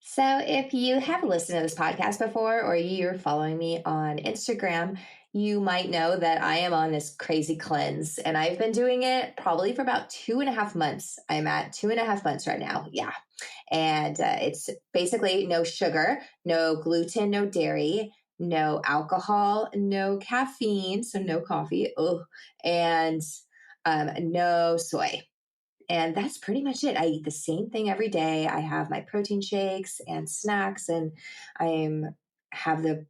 So, if you have listened to this podcast before or you're following me on Instagram, you might know that I am on this crazy cleanse and I've been doing it probably for about 2.5 months. I'm at 2.5 months right now. Yeah. And it's basically no sugar, no gluten, no dairy, no alcohol, no caffeine. So, no coffee. Ugh, and no soy. And that's pretty much it. I eat the same thing every day. I have my protein shakes and snacks, and I have the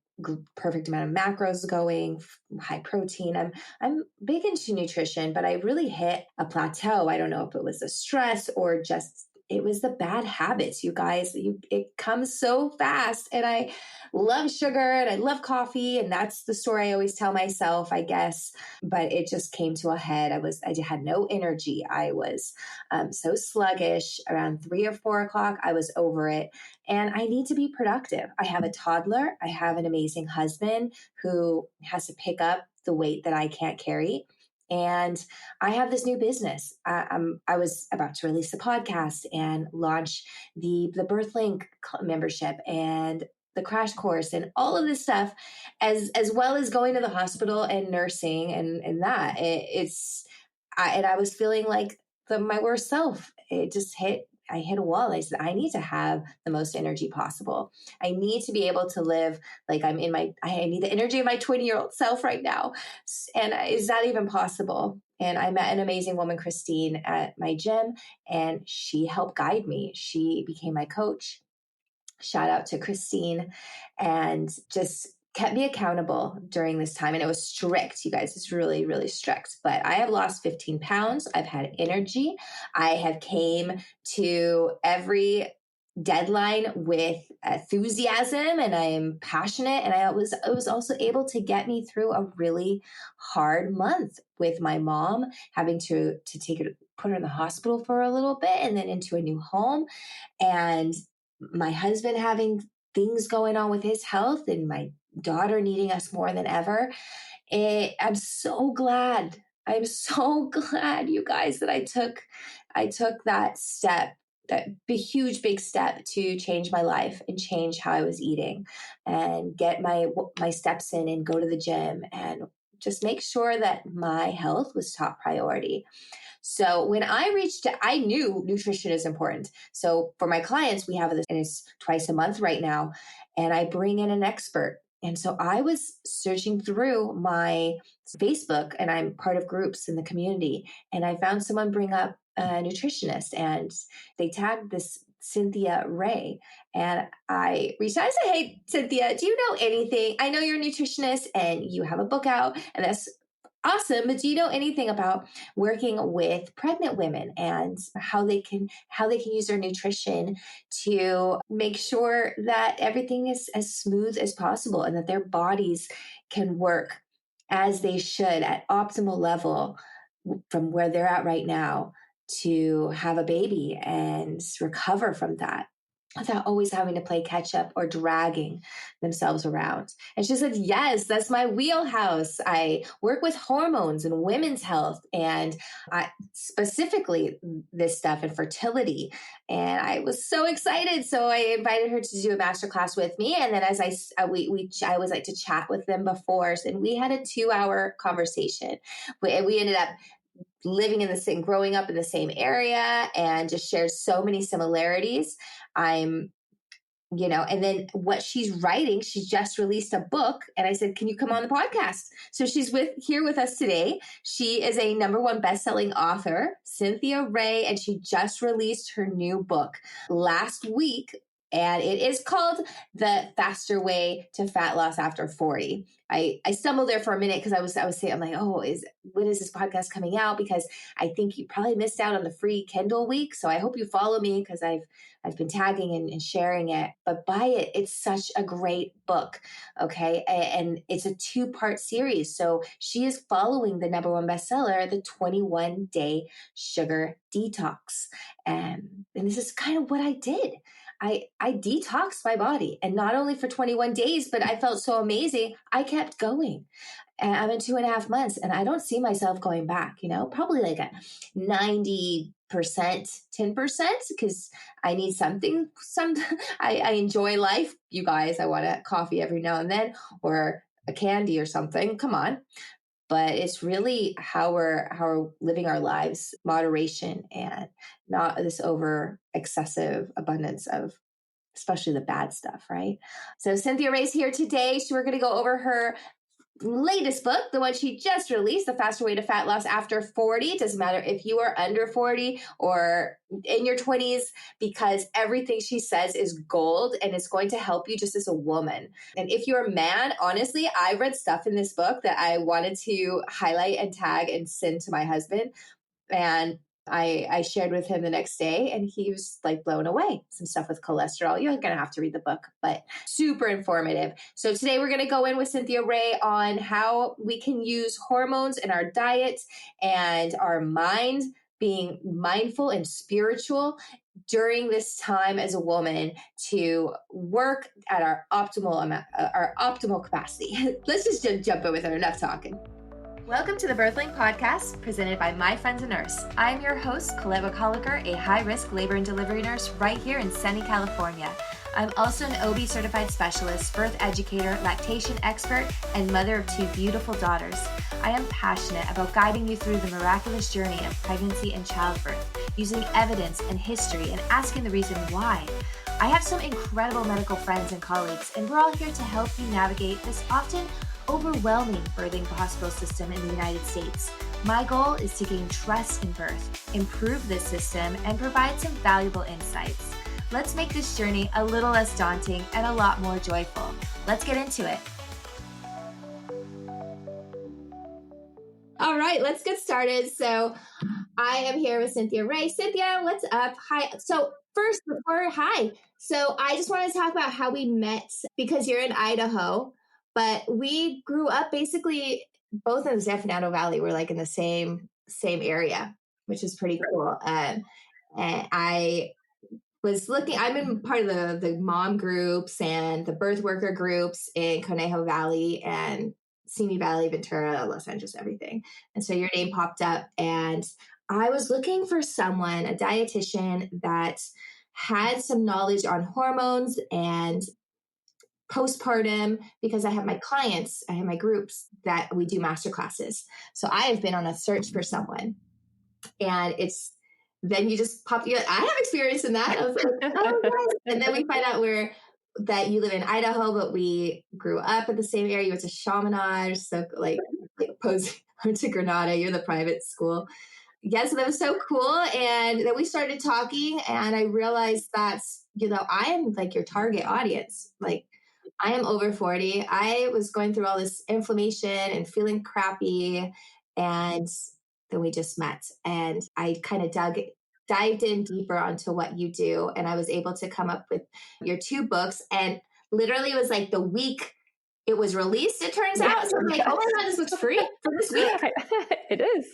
perfect amount of macros going, high protein. I'm big into nutrition, but I really hit a plateau. I don't know if it was the stress or just it was the bad habits, you guys. It comes so fast, and I love sugar and I love coffee, and that's the story I always tell myself, I guess. But it just came to a head. I had no energy. I was so sluggish. Around 3 or 4 o'clock, I was over it. And I need to be productive. I have a toddler. I have an amazing husband who has to pick up the weight that I can't carry. And I have this new business. I was about to release a podcast and launch the BirthLink membership and the crash course and all of this stuff, as well as going to the hospital and nursing and that. I was feeling like my worst self. I hit a wall. I said, I need to have the most energy possible. I need to be able to live like I need the energy of my 20-year-old self right now. And is that even possible? And I met an amazing woman, Christine, at my gym, and she helped guide me. She became my coach. Shout out to Christine, and just kept me accountable during this time. And it was strict, you guys. It's really, really strict. But I have lost 15 pounds. I've had energy. I have came to every deadline with enthusiasm, and I am passionate. And I was also able to get me through a really hard month with my mom having to put her in the hospital for a little bit and then into a new home. And my husband having things going on with his health and my daughter needing us more than ever. I'm so glad. I'm so glad, you guys, that I took that step, that huge, big step to change my life and change how I was eating and get my steps in and go to the gym and just make sure that my health was top priority. So when I knew nutrition is important. So for my clients, we have this, and it's twice a month right now, and I bring in an expert. And so I was searching through my Facebook, and I'm part of groups in the community, and I found someone bring up a nutritionist, and they tagged this Cynthia Ray. And I reached out and said, hey, Cynthia, do you know anything? I know you're a nutritionist and you have a book out, and that's awesome. But do you know anything about working with pregnant women and how they can use their nutrition to make sure that everything is as smooth as possible and that their bodies can work as they should at optimal level from where they're at right now to have a baby and recover from that without always having to play catch up or dragging themselves around. And she said, yes, that's my wheelhouse. I work with hormones and women's health, and specifically this stuff and fertility. And I was so excited. So I invited her to do a masterclass with me. And then as I always like to chat with them before, and we had a 2-hour conversation. We ended up living in the same, growing up in the same area, and just shared so many similarities. And then what she's writing, she just released a book, and I said, can you come on the podcast? So she's here with us today. She is a #1 best-selling author, Cynthia Ray, and she just released her new book last week. And it is called The Faster Way to Fat Loss After 40. I stumbled there for a minute because I was saying, I'm like, when is this podcast coming out? Because I think you probably missed out on the free Kindle week. So I hope you follow me because I've been tagging and sharing it. But buy it. It's such a great book. Okay. And it's a 2-part series. So she is following the #1 bestseller, the 21-day sugar detox. And this is kind of what I did. I detoxed my body, and not only for 21 days, but I felt so amazing. I kept going. And I'm in 2.5 months, and I don't see myself going back, probably like a 90 10%, because I need something. I enjoy life, you guys. I want a coffee every now and then, or a candy or something. Come on. But it's really how we're living our lives, moderation, and not this over excessive abundance of especially the bad stuff, right? So Cynthia Ray's here today. So we're going to go over her latest book, the one she just released, The Faster Way to Fat Loss After 40. It doesn't matter if you are under 40 or in your 20s, because everything she says is gold and it's going to help you just as a woman. And if you're a man, honestly, I read stuff in this book that I wanted to highlight and tag and send to my husband. And I shared with him the next day, and he was like blown away. Some stuff with cholesterol. You're going to have to read the book, but super informative. So today we're going to go in with Cynthia Ray on how we can use hormones in our diet and our mind, being mindful and spiritual during this time as a woman to work at our optimal amount, our optimal capacity. Let's just jump in with it. Enough talking. Welcome to the Birthling Podcast, presented by My Friend's a Nurse. I'm your host, Colette McCullicher, a high-risk labor and delivery nurse right here in sunny California. I'm also an OB certified specialist, birth educator, lactation expert, and mother of two beautiful daughters. I am passionate about guiding you through the miraculous journey of pregnancy and childbirth, using evidence and history and asking the reason why. I have some incredible medical friends and colleagues, and we're all here to help you navigate this often overwhelming birthing hospital system in the United States. My goal is to gain trust in birth, improve this system, and provide some valuable insights. Let's make this journey a little less daunting and a lot more joyful. Let's get into it. All right, let's get started. So I am here with Cynthia Ray. Cynthia, what's up? Hi. So first, hi. So I just wanted to talk about how we met, because you're in Idaho. But we grew up basically both in the San Fernando Valley. We're like in the same area, which is pretty cool. And I was looking, I'm in part of the mom groups and the birth worker groups in Conejo Valley and Simi Valley, Ventura, Los Angeles, everything. And so your name popped up, and I was looking for someone, a dietitian that had some knowledge on hormones and postpartum, because I have my clients, I have my groups that we do master classes. So I have been on a search for someone, and then you just pop, I have experience in that. I was like, oh, yes. And then we find out that you live in Idaho, but we grew up in the same area. You went to Chaminade, so like opposed to Granada. You're the private school. Yes, that was so cool. And then we started talking, and I realized that, I am like your target audience. Like, I am over 40. I was going through all this inflammation and feeling crappy. And then we just met, and I kind of dived in deeper onto what you do. And I was able to come up with your two books. And literally it was like the week it was released, it turns out. So I'm like, oh my God, this looks free for this week. It is.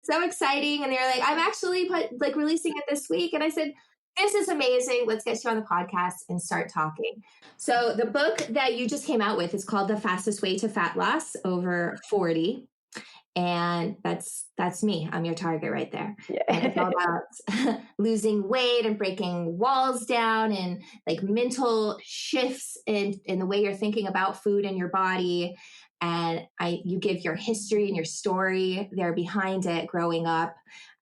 So exciting. And they're like, I'm actually releasing it this week. And I said, this is amazing. Let's get you on the podcast and start talking. So the book that you just came out with is called The Fastest Way to Fat Loss Over 40. And that's me. I'm your target right there. Yeah. And it's all about losing weight and breaking walls down and like mental shifts in the way you're thinking about food and your body. And you give your history and your story there behind it, growing up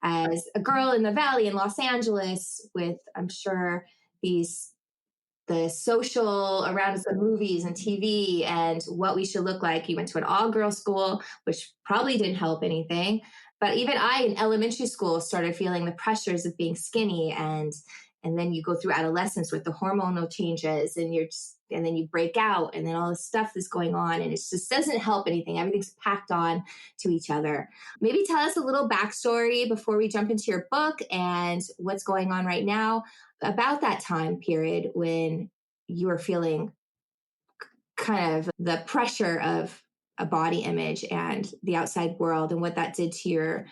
as a girl in the Valley in Los Angeles with, I'm sure, the social around us, the movies and TV and what we should look like. You went to an all-girls school, which probably didn't help anything. But even I, in elementary school, started feeling the pressures of being skinny, and then you go through adolescence with the hormonal changes, and then you break out, and then all this stuff is going on, and it just doesn't help anything. Everything's packed on to each other. Maybe tell us a little backstory before we jump into your book and what's going on right now about that time period when you were feeling kind of the pressure of a body image and the outside world, and what that did to your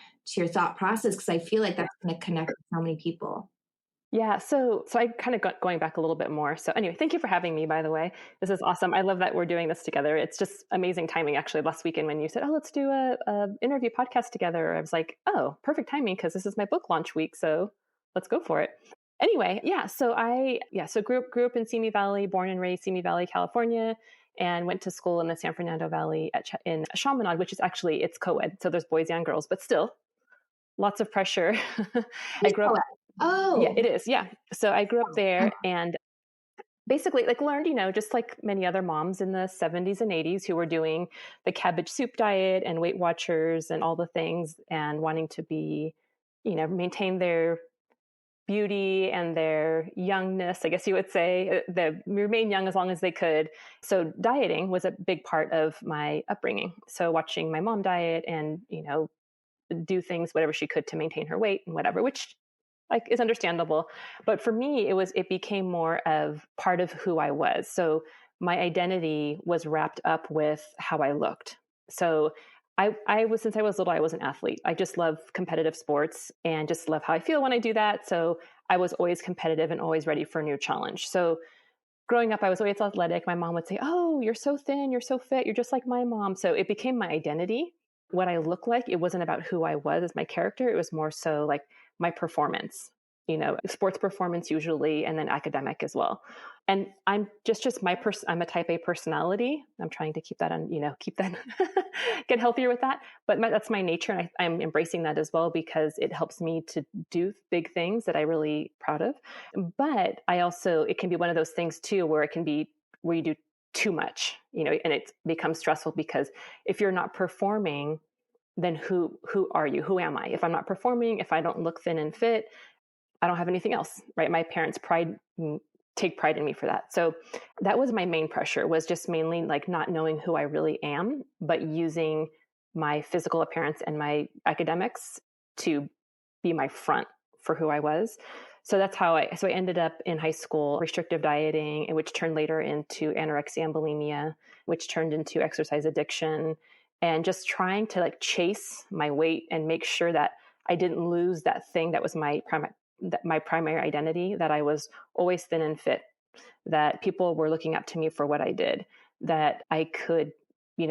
thought process, because I feel like that's going to connect with so many people. Yeah. So I kind of got going back a little bit more. So anyway, thank you for having me, by the way. This is awesome. I love that we're doing this together. It's just amazing timing actually last weekend when you said, oh, let's do a interview podcast together. I was like, oh, perfect timing because this is my book launch week. So let's go for it. Anyway, yeah. So grew up in Simi Valley, born and raised Simi Valley, California, and went to school in the San Fernando Valley in Chaminade, which is actually, it's co-ed. So there's boys and girls, but still lots of pressure. I Who's grew up. co-ed? Yeah, Oh, it is. Yeah. So I grew up oh, there and basically like learned, just like many other moms in the 70s and 80s who were doing the cabbage soup diet and Weight Watchers and all the things and wanting to be, maintain their beauty and their youngness, I guess you would say, remain young as long as they could. So dieting was a big part of my upbringing. So watching my mom diet and, do things, whatever she could to maintain her weight and whatever, which like is understandable. But for me, it became more of part of who I was. So my identity was wrapped up with how I looked. So I was, since I was little, I was an athlete. I just love competitive sports and just love how I feel when I do that. So I was always competitive and always ready for a new challenge. So growing up, I was always athletic. My mom would say, oh, you're so thin, you're so fit, you're just like my mom. So it became my identity. What I look like, it wasn't about who I was as my character. It was more so like my performance, sports performance usually, and then academic as well. And I'm just my person. I'm a type A personality. I'm trying to keep that on, keep that, get healthier with that. But that's my nature. And I'm embracing that as well because it helps me to do big things that I'm really proud of. But it can be one of those things too, where it can be where you do too much, and it becomes stressful because if you're not performing, then who are you? Who am I? If I'm not performing, if I don't look thin and fit, I don't have anything else, right? My parents take pride in me for that. So that was my main pressure, was just mainly like not knowing who I really am, but using my physical appearance and my academics to be my front for who I was. So that's how I ended up in high school, restrictive dieting, which turned later into anorexia and bulimia, which turned into exercise addiction, and just trying to like chase my weight and make sure that I didn't lose that thing that was my primary identity, that I was always thin and fit, that people were looking up to me for what I did, that I could,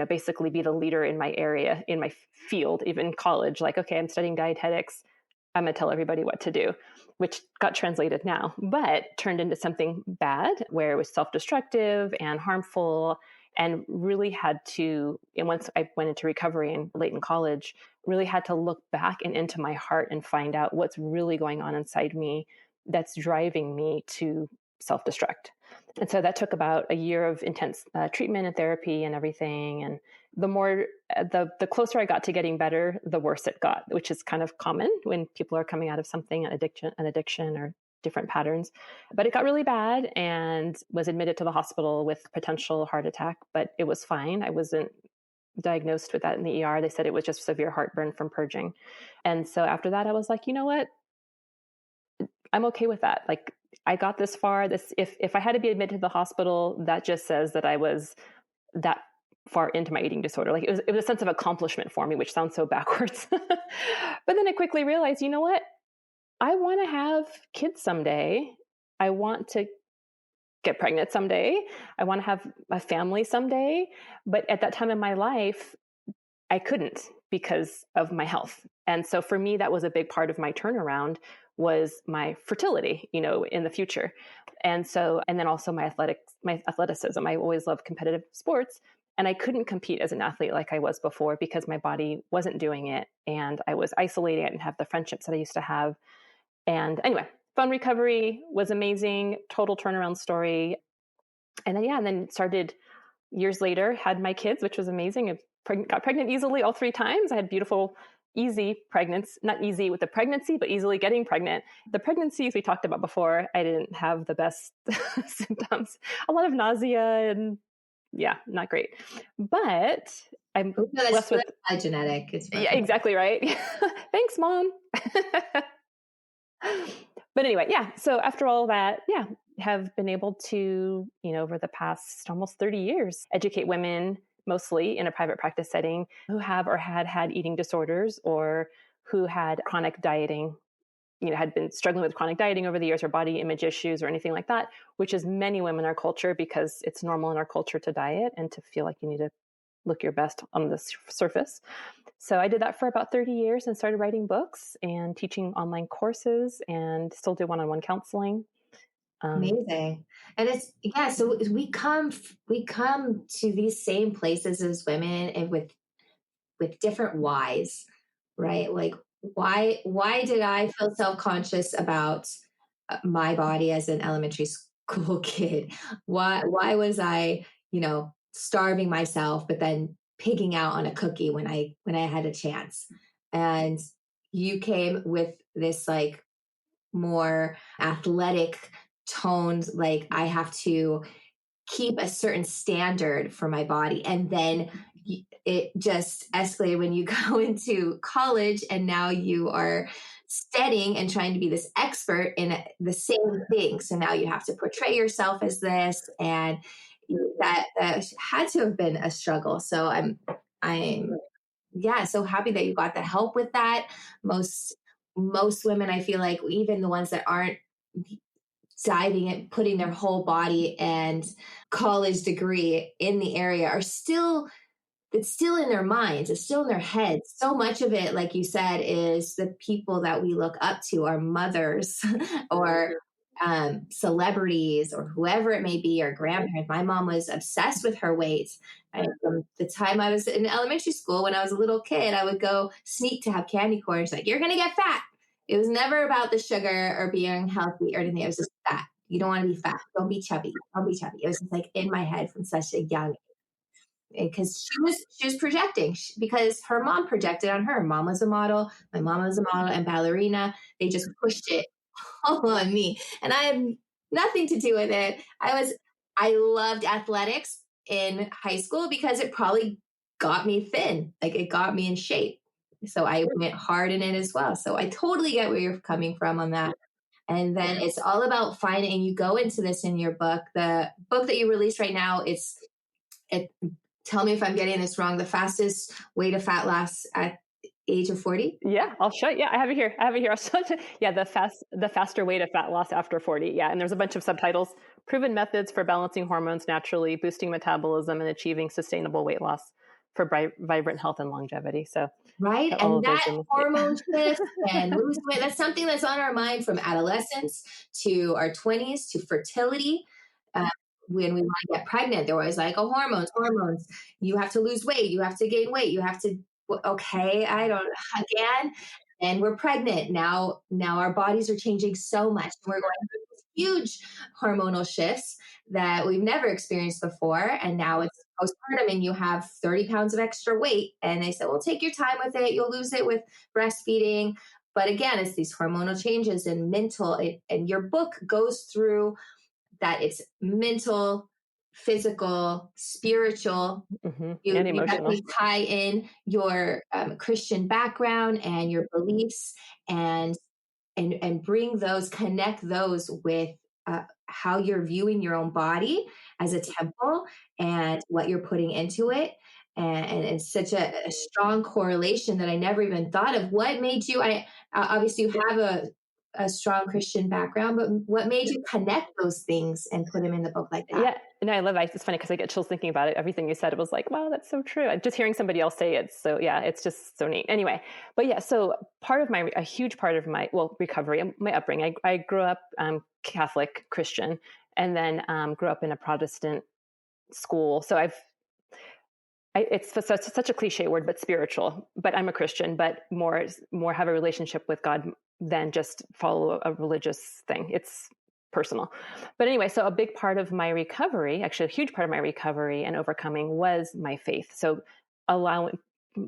basically be the leader in my area, in my field, even in college. Like, okay, I'm studying dietetics. I'm going to tell everybody what to do, which got translated now, but turned into something bad where it was self-destructive and harmful, and really had to, and once I went into recovery and late in college, really had to look back and into my heart and find out what's really going on inside me that's driving me to self-destruct. And so that took about a year of intense treatment and therapy and everything. And the closer I got to getting better, the worse it got, which is kind of common when people are coming out of something, an addiction or different patterns. But it got really bad and was admitted to the hospital with potential heart attack, but it was fine. I wasn't diagnosed with that in the ER. They said it was just severe heartburn from purging. And so after that, I was like, you know what? I'm okay with that. Like, I got this far. If I had to be admitted to the hospital, that just says that I was that far into my eating disorder. Like, it was a sense of accomplishment for me, which sounds so backwards. But then I quickly realized, you know what? I want to have kids someday. I want to get pregnant someday. I want to have a family someday. But at that time in my life, I couldn't because of my health. And so for me, that was a big part of my turnaround, was my fertility, in the future. And then also my athleticism. I always loved competitive sports, and I couldn't compete as an athlete like I was before because my body wasn't doing it. And I was isolated. I didn't have the friendships that I used to have. And anyway, fun recovery, was amazing, total turnaround story. And then started years later, had my kids, which was amazing. Got pregnant easily all 3 times. I had beautiful, easy pregnancy, not easy with the pregnancy, but easily getting pregnant. The pregnancies we talked about before, I didn't have the best symptoms, a lot of nausea and not great. But I'm no, blessed with, that's genetic. It's fine. yeah, exactly right. Thanks, Mom. But anyway, so after all that, have been able to, over the past almost 30 years, educate women, mostly in a private practice setting, who have or had eating disorders or who had chronic dieting had been struggling with chronic dieting over the years or body image issues or anything like that, which is many women in our culture because it's normal in our culture to diet and to feel like you need to look your best on the surface. So I did that for about 30 years and started writing books and teaching online courses and still do one-on-one counseling. Amazing. And it's, yeah, so we come to these same places as women and with different whys, right? Like why did I feel self-conscious about my body as an elementary school kid? Why was I, starving myself but then pigging out on a cookie when I had a chance? And you came with this like more athletic toned, like I have to keep a certain standard for my body. And then it just escalated when you go into college and now you are studying and trying to be this expert in the same thing. So now you have to portray yourself as this, and that had to have been a struggle. So I'm yeah, so happy that you got the help with that. Most women, I feel like, even the ones that aren't diving and putting their whole body and college degree in the area, are still, it's still in their minds, it's still in their heads. So much of it, like you said, is the people that we look up to, our mothers or celebrities or whoever it may be, or grandparents. My mom was obsessed with her weight. From the time I was in elementary school, when I was a little kid, I would go sneak to have candy corn. She's like, "You're going to get fat." It was never about the sugar or being healthy or anything. It was just fat. You don't want to be fat. Don't be chubby. Don't be chubby. It was just like in my head from such a young, because she was projecting, because her mom projected on her. Mom was a model. My mom was a model and ballerina. They just pushed it all on me, and I had nothing to do with it. I loved athletics in high school because it probably got me thin, like it got me in shape. So I went hard in it as well. So I totally get where you're coming from on that. And then it's all about finding, and you go into this in your book, the book that you released right now. It, tell me if I'm getting this wrong, the fastest way to fat loss at age of 40. Yeah, I'll show you. Yeah, I have it here. I'll show you. Yeah, the faster way to fat loss after 40. Yeah, and there's a bunch of subtitles: proven methods for balancing hormones naturally, boosting metabolism, and achieving sustainable weight loss for vibrant health and longevity. So, Right. all And of those that things. hormone shift and losing weight, that's something that's on our mind from adolescence to our 20s to fertility. Uh, when we want to get pregnant, they're always like, "Oh, hormones, hormones. You have to lose weight. You have to gain weight. You have to." Okay, I don't again. And we're pregnant now. Now our bodies are changing so much. We're going through these huge hormonal shifts that we've never experienced before. And now it's postpartum and you have 30 pounds of extra weight. And they said, "Well, take your time with it. You'll lose it with breastfeeding." But again, it's these hormonal changes and mental. And your book goes through that. It's mental, physical, spiritual. You, And you emotional. definitely tie in your Christian background and your beliefs, and bring those, connect those with how you're viewing your own body as a temple and what you're putting into it. And it's such a strong correlation that I never even thought of. What made you, obviously you have a strong Christian background, but what made you connect those things and put them in the book like that? Yeah, no, I love it. It's funny because I get chills thinking about it. Everything you said, it was like, wow, that's so true. Just hearing somebody else say it. So yeah, it's just so neat. Anyway, but yeah, so a huge part of my, recovery, my upbringing, I grew up Catholic Christian, and then grew up in a Protestant school. So it's such a cliche word, but spiritual. But I'm a Christian, but more have a relationship with God than just follow a religious thing. It's personal. But anyway, so a big part of my recovery, actually a huge part of my recovery and overcoming, was my faith. So allowing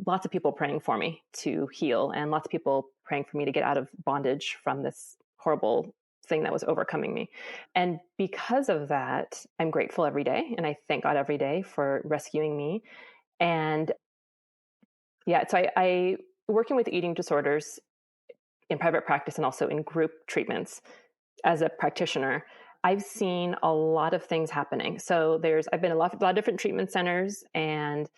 lots of people praying for me to heal, and lots of people praying for me to get out of bondage from this horrible thing that was overcoming me. And because of that, I'm grateful every day. And I thank God every day for rescuing me. And yeah, so I working with eating disorders in private practice and also in group treatments as a practitioner, I've seen a lot of things happening. So I've been a lot of different treatment centers, and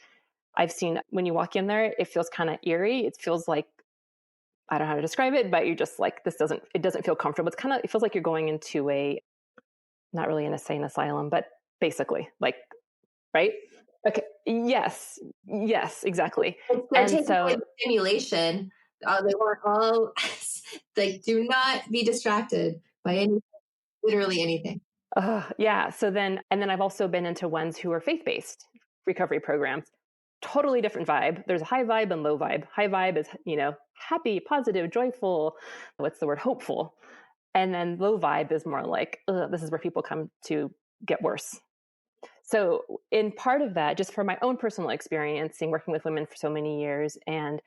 I've seen when you walk in there, it feels kind of eerie. It feels like I don't know how to describe it, but you're just like, it doesn't feel comfortable. It feels like you're going into not really an insane asylum, but basically like, right? Okay. Yes. Yes, exactly. They're And taking away so, the stimulation. They want all, like, do not be distracted by literally anything. yeah. And then I've also been into ones who are faith-based recovery programs. Totally different vibe. There's a high vibe and low vibe. High vibe is, happy, positive, joyful. What's the word? Hopeful. And then low vibe is more like, this is where people come to get worse. So, in part of that, just from my own personal experience, working with women for so many years, and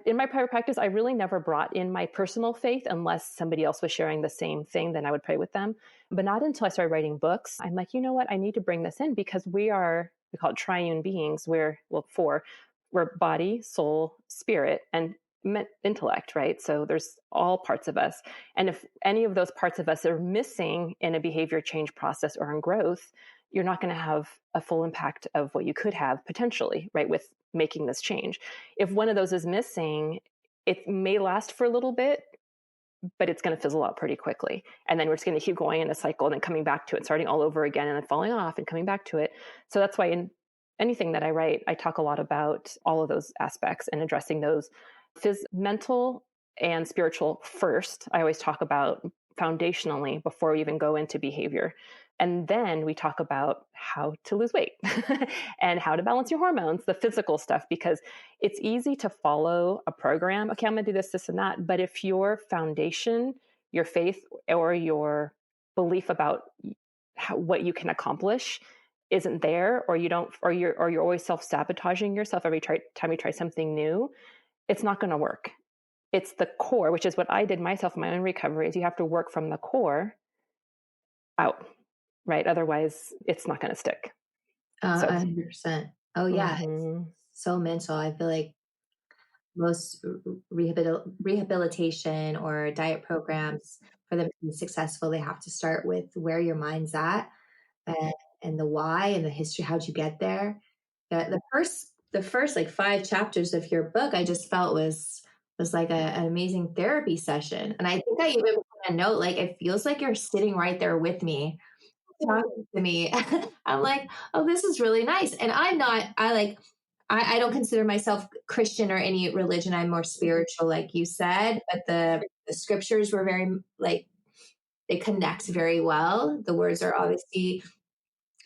in my private practice, I really never brought in my personal faith unless somebody else was sharing the same thing, then I would pray with them. But not until I started writing books, I'm like, you know what? I need to bring this in because we call it triune beings. We're body, soul, spirit, and intellect, right? So there's all parts of us. And if any of those parts of us are missing in a behavior change process or in growth, you're not going to have a full impact of what you could have potentially, right, with making this change. If one of those is missing, it may last for a little bit, but it's going to fizzle out pretty quickly. And then we're just going to keep going in a cycle and then coming back to it, starting all over again and then falling off and coming back to it. So that's why in anything that I write, I talk a lot about all of those aspects and addressing those mental and spiritual first. I always talk about foundationally before we even go into behavior. And then we talk about how to lose weight and how to balance your hormones, the physical stuff, because it's easy to follow a program. Okay, I'm going to do this, this, and that. But if your foundation, your faith, or your belief about what you can accomplish isn't there, or you don't, or you're always self-sabotaging yourself every time you try something new, it's not going to work. It's the core, which is what I did myself in my own recovery, is you have to work from the core out, right? Otherwise, it's not going to stick. So, 100%. Oh, yeah. It's so mental. I feel like most rehabilitation or diet programs, for them to be successful, they have to start with where your mind's at, and, and the why and the history. How'd you get there? The first like 5 chapters of your book, I just felt was like an amazing therapy session. And I think I even put a note, like, it feels like you're sitting right there with me, talking to me. I'm like, oh, this is really nice. And I don't consider myself Christian or any religion. I'm more spiritual, like you said, but the scriptures were very, like, they connect very well. The words are obviously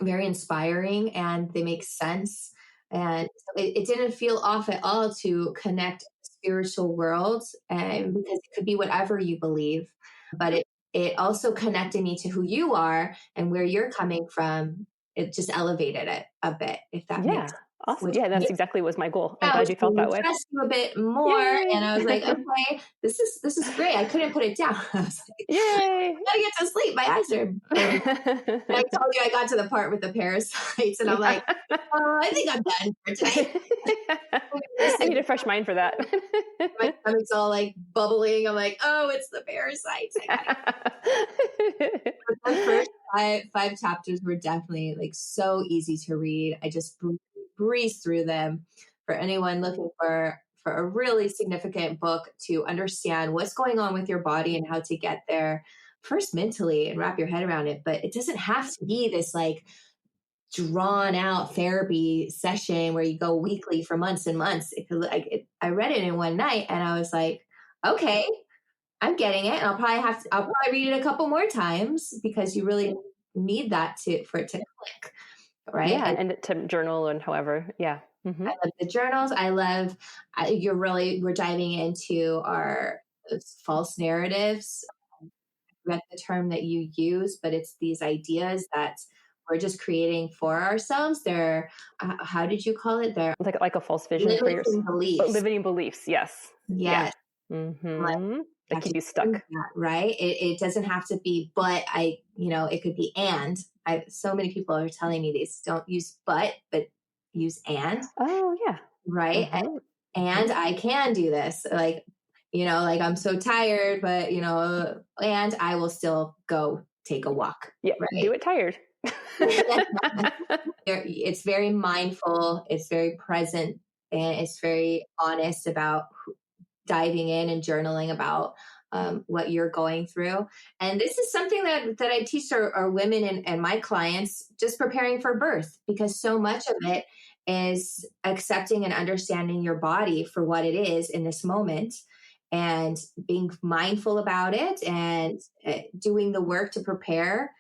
very inspiring and they make sense. And so it didn't feel off at all to connect spiritual worlds, and because it could be whatever you believe, but it also connected me to who you are and where you're coming from. It just elevated it a bit, if that makes yeah, sense. awesome. Which Yeah, that's exactly was my goal. I'm yeah, glad which you felt made me that way. trust you a bit more. Yay! And I was like, okay, this is great. I couldn't put it down. I was like, Yay! I gotta get to sleep. My eyes are burning. And I told you I got to the part with the parasites, and I'm like, I think I'm done for today. I need a fresh mind for that. My stomach's all like bubbling. I'm like, oh, it's the parasites. The first five chapters were definitely like so easy to read. I just breezed through them. For anyone looking for a really significant book to understand what's going on with your body and how to get there, first mentally and wrap your head around it. But it doesn't have to be this like drawn out therapy session where you go weekly for months and months. I read it in one night and I was like, okay, I'm getting it. And I'll probably read it a couple more times because you really need that for it to click. Right. Yeah, and to journal and however. Yeah. Mm-hmm. I love the journals. We're diving into our false narratives. I forget the term that you use, but it's these ideas that we're just creating for ourselves. They're, how did you call it? They're like a false vision for yours. limiting beliefs. Limiting beliefs. Yes. Yes. Yeah. Mm-hmm. Like, That keep you stuck. That, right? It doesn't have to be, but it could be and. So many people are telling me these don't use but use and. Oh yeah. Right. Mm-hmm. And I can do this. Like, like I'm so tired, but and I will still go take a walk. Yeah. Right? Do it tired. It's very mindful. It's very present, and it's very honest about diving in and journaling about what you're going through. And this is something that I teach our women and my clients, just preparing for birth, because so much of it is accepting and understanding your body for what it is in this moment and being mindful about it and doing the work to prepare.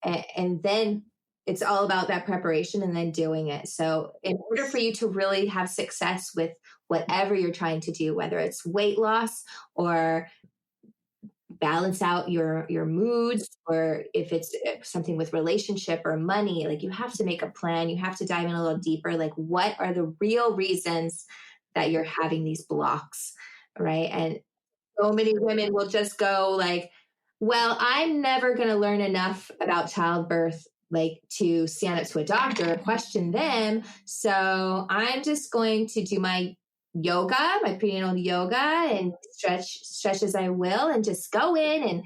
And then it's all about that preparation and then doing it. So, in order for you to really have success with whatever you're trying to do, whether it's weight loss or balance out your moods, or if it's something with relationship or money, like you have to make a plan. You have to dive in a little deeper. Like, what are the real reasons that you're having these blocks, right? And so many women will just go like, well, I'm never going to learn enough about childbirth like to stand up to a doctor or question them, so I'm just going to do my yoga, my prenatal yoga, and stretch as I will, and just go in and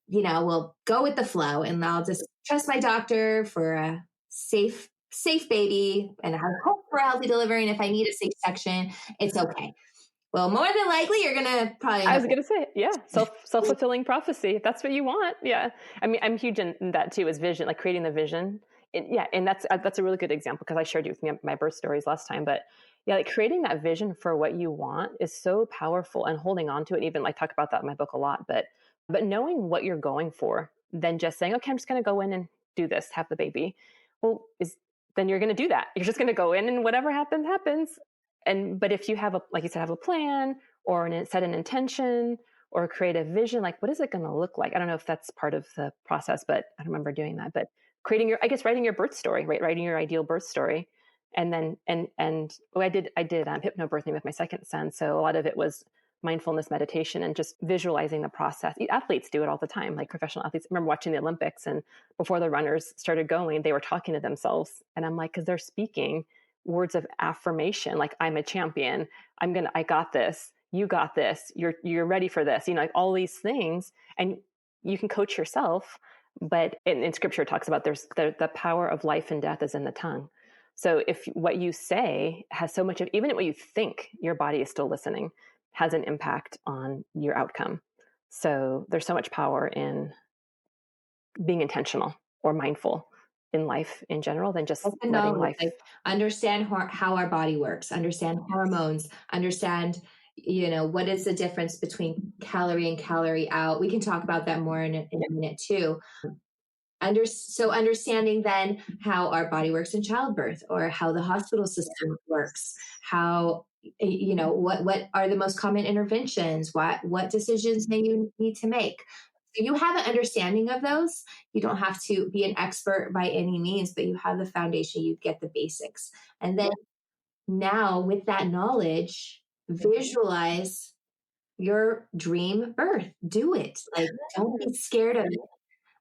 we'll go with the flow, and I'll just trust my doctor for a safe baby, and I hope for a healthy delivery, and if I need a C-section, it's okay. Well, more than likely, you're gonna probably. I was going to say, yeah, self-fulfilling prophecy. If that's what you want, yeah. I mean, I'm huge in that too, is vision, like creating the vision. And that's a really good example, because I shared you with me my birth stories last time. But yeah, like creating that vision for what you want is so powerful, and holding on to it. And even like talk about that in my book a lot. But knowing what you're going for, then just saying, okay, I'm just going to go in and do this, have the baby. Well, then you're going to do that. You're just going to go in, and whatever happens, happens. But if you have like you said, have a plan, or set an intention, or create a vision, like what is it going to look like? I don't know if that's part of the process, but I don't remember doing that. But writing your birth story, right? Writing your ideal birth story. And then, I did hypnobirthing with my second son. So a lot of it was mindfulness meditation and just visualizing the process. Athletes do it all the time, like professional athletes. I remember watching the Olympics, and before the runners started going, they were talking to themselves. And I'm like, because they're speaking words of affirmation, like I'm a champion. I got this. You got this. You're ready for this. Like all these things, and you can coach yourself. But in scripture, it talks about there's the power of life and death is in the tongue. So if what you say has so much of, even what you think, your body is still listening, has an impact on your outcome. So there's so much power in being intentional or mindful in life in general than just letting life. Like, understand how our body works, understand hormones, understand what is the difference between calorie in, calorie out. We can talk about that more in a minute too. So understanding then how our body works in childbirth, or how the hospital system works, how what are the most common interventions, what decisions may you need to make. So you have an understanding of those. You don't have to be an expert by any means, but you have the foundation, you get the basics. And then now with that knowledge, visualize your dream birth. Do it. Like, don't be scared of it.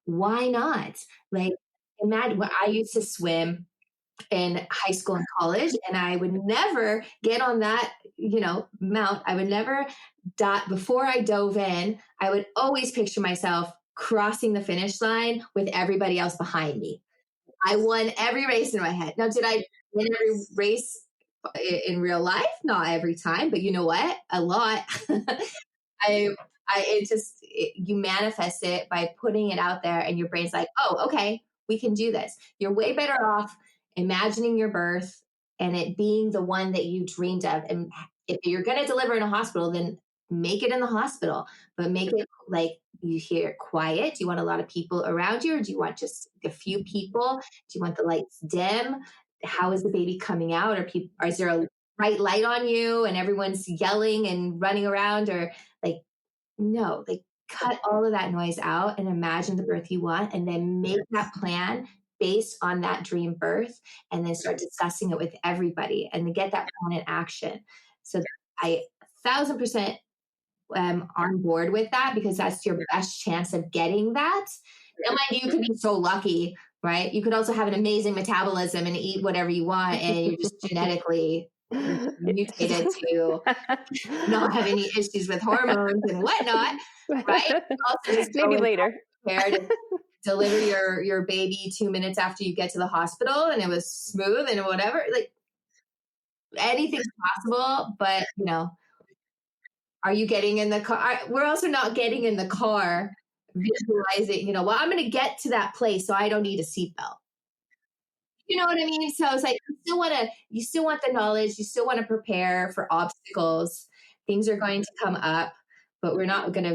Why not? Like, imagine, I used to swim in high school and college, and I would never get on that, mount. I would never before I dove in, I would always picture myself crossing the finish line with everybody else behind me. I won every race in my head. Now, did I win every race in real life? Not every time, but you know what? A lot. You manifest it by putting it out there, and your brain's like, oh, okay, we can do this. You're way better off imagining your birth and it being the one that you dreamed of. And if you're going to deliver in a hospital, then make it in the hospital, but make it like you hear it quiet. Do you want a lot of people around you, or do you want just a few people? Do you want the lights dim? How is the baby coming out? Or is there a bright light on you and everyone's yelling and running around? Or like, no, like cut all of that noise out and imagine the birth you want, and then make that plan based on that dream birth, and then start discussing it with everybody and then get that plan in action. So I 1,000% am on board with that, because that's your best chance of getting that. Now, mind you, could be so lucky, right? You could also have an amazing metabolism and eat whatever you want, and you're just genetically mutated to not have any issues with hormones and whatnot, right? Also, just maybe later. To deliver your baby 2 minutes after you get to the hospital, and it was smooth and whatever. Like, anything's possible, but Are you getting in the car? We're also not getting in the car visualizing, well, I'm going to get to that place, so I don't need a seatbelt. You know what I mean? So it's like you still want the knowledge, you still want to prepare for obstacles. Things are going to come up, but we're not going to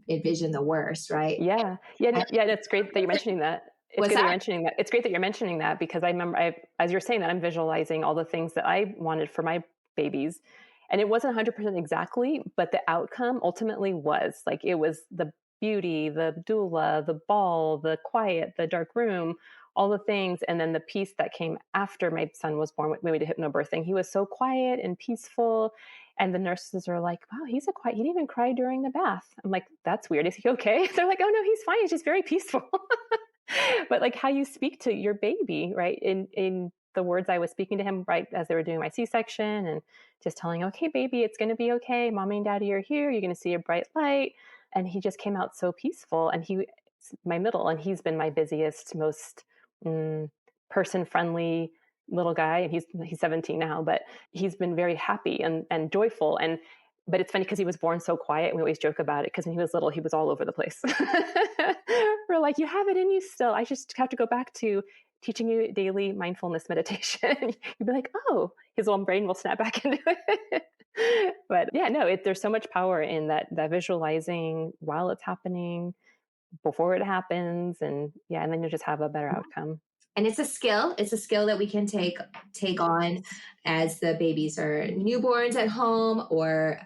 envision the worst, right? Yeah. Yeah. And Yeah. That's great that you're mentioning that. It's what's good that you're that? mentioning that. It's great that you're mentioning that because I remember as you're saying that, I'm visualizing all the things that I wanted for my babies. And it wasn't 100% exactly, but the outcome ultimately was like, it was the beauty, the doula, the ball, the quiet, the dark room, all the things. And then the peace that came after my son was born when we did hypnobirthing. He was so quiet and peaceful. And the nurses are like, wow, he's a quiet, he didn't even cry during the bath. I'm like, that's weird. Is he okay? They're like, oh no, he's fine. He's just very peaceful. But like how you speak to your baby, right? In the words I was speaking to him right as they were doing my C-section and just telling, okay, baby, it's going to be okay. Mommy and daddy are here. You're going to see a bright light. And he just came out so peaceful. And my middle, and he's been my busiest, most person friendly little guy. And he's 17 now, but he's been very happy and joyful. But it's funny because he was born so quiet. And we always joke about it because when he was little, he was all over the place. We're like, you have it in you still. I just have to go back to teaching you daily mindfulness meditation. You'd be like, oh, his little brain will snap back into it. But yeah, no, there's so much power in that visualizing while it's happening, before it happens, and yeah, and then you just have a better outcome. And it's a skill. It's a skill that we can take on as the babies are newborns at home or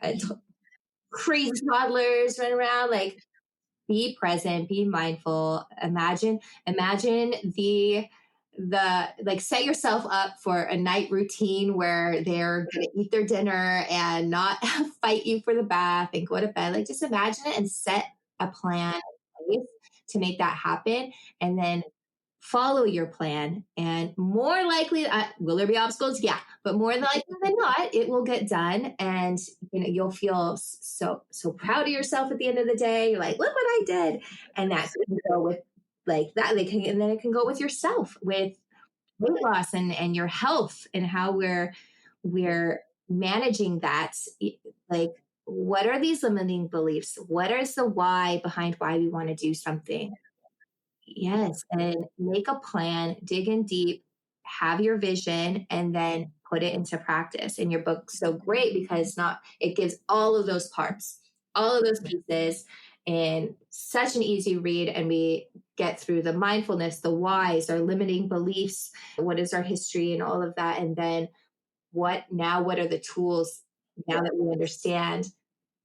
crazy toddlers run around. Like, be present, be mindful. Imagine the like, set yourself up for a night routine where they're gonna eat their dinner and not fight you for the bath and go to bed. Like, just imagine it and set a plan in place to make that happen, and then follow your plan. And more likely, will there be obstacles? Yeah, but more likely than not, it will get done, and you'll feel so proud of yourself at the end of the day. You're like, look what I did. And that can go with like that. And then it can go with yourself, with weight loss and your health, and how we're managing that. Like, what are these limiting beliefs? What is the why behind why we want to do something? Yes, and make a plan, dig in deep, have your vision, and then put it into practice. And your book's so great because not it gives all of those parts, all of those pieces in such an easy read. And we get through the mindfulness, the whys, our limiting beliefs, what is our history and all of that. And then what are the tools now that we understand?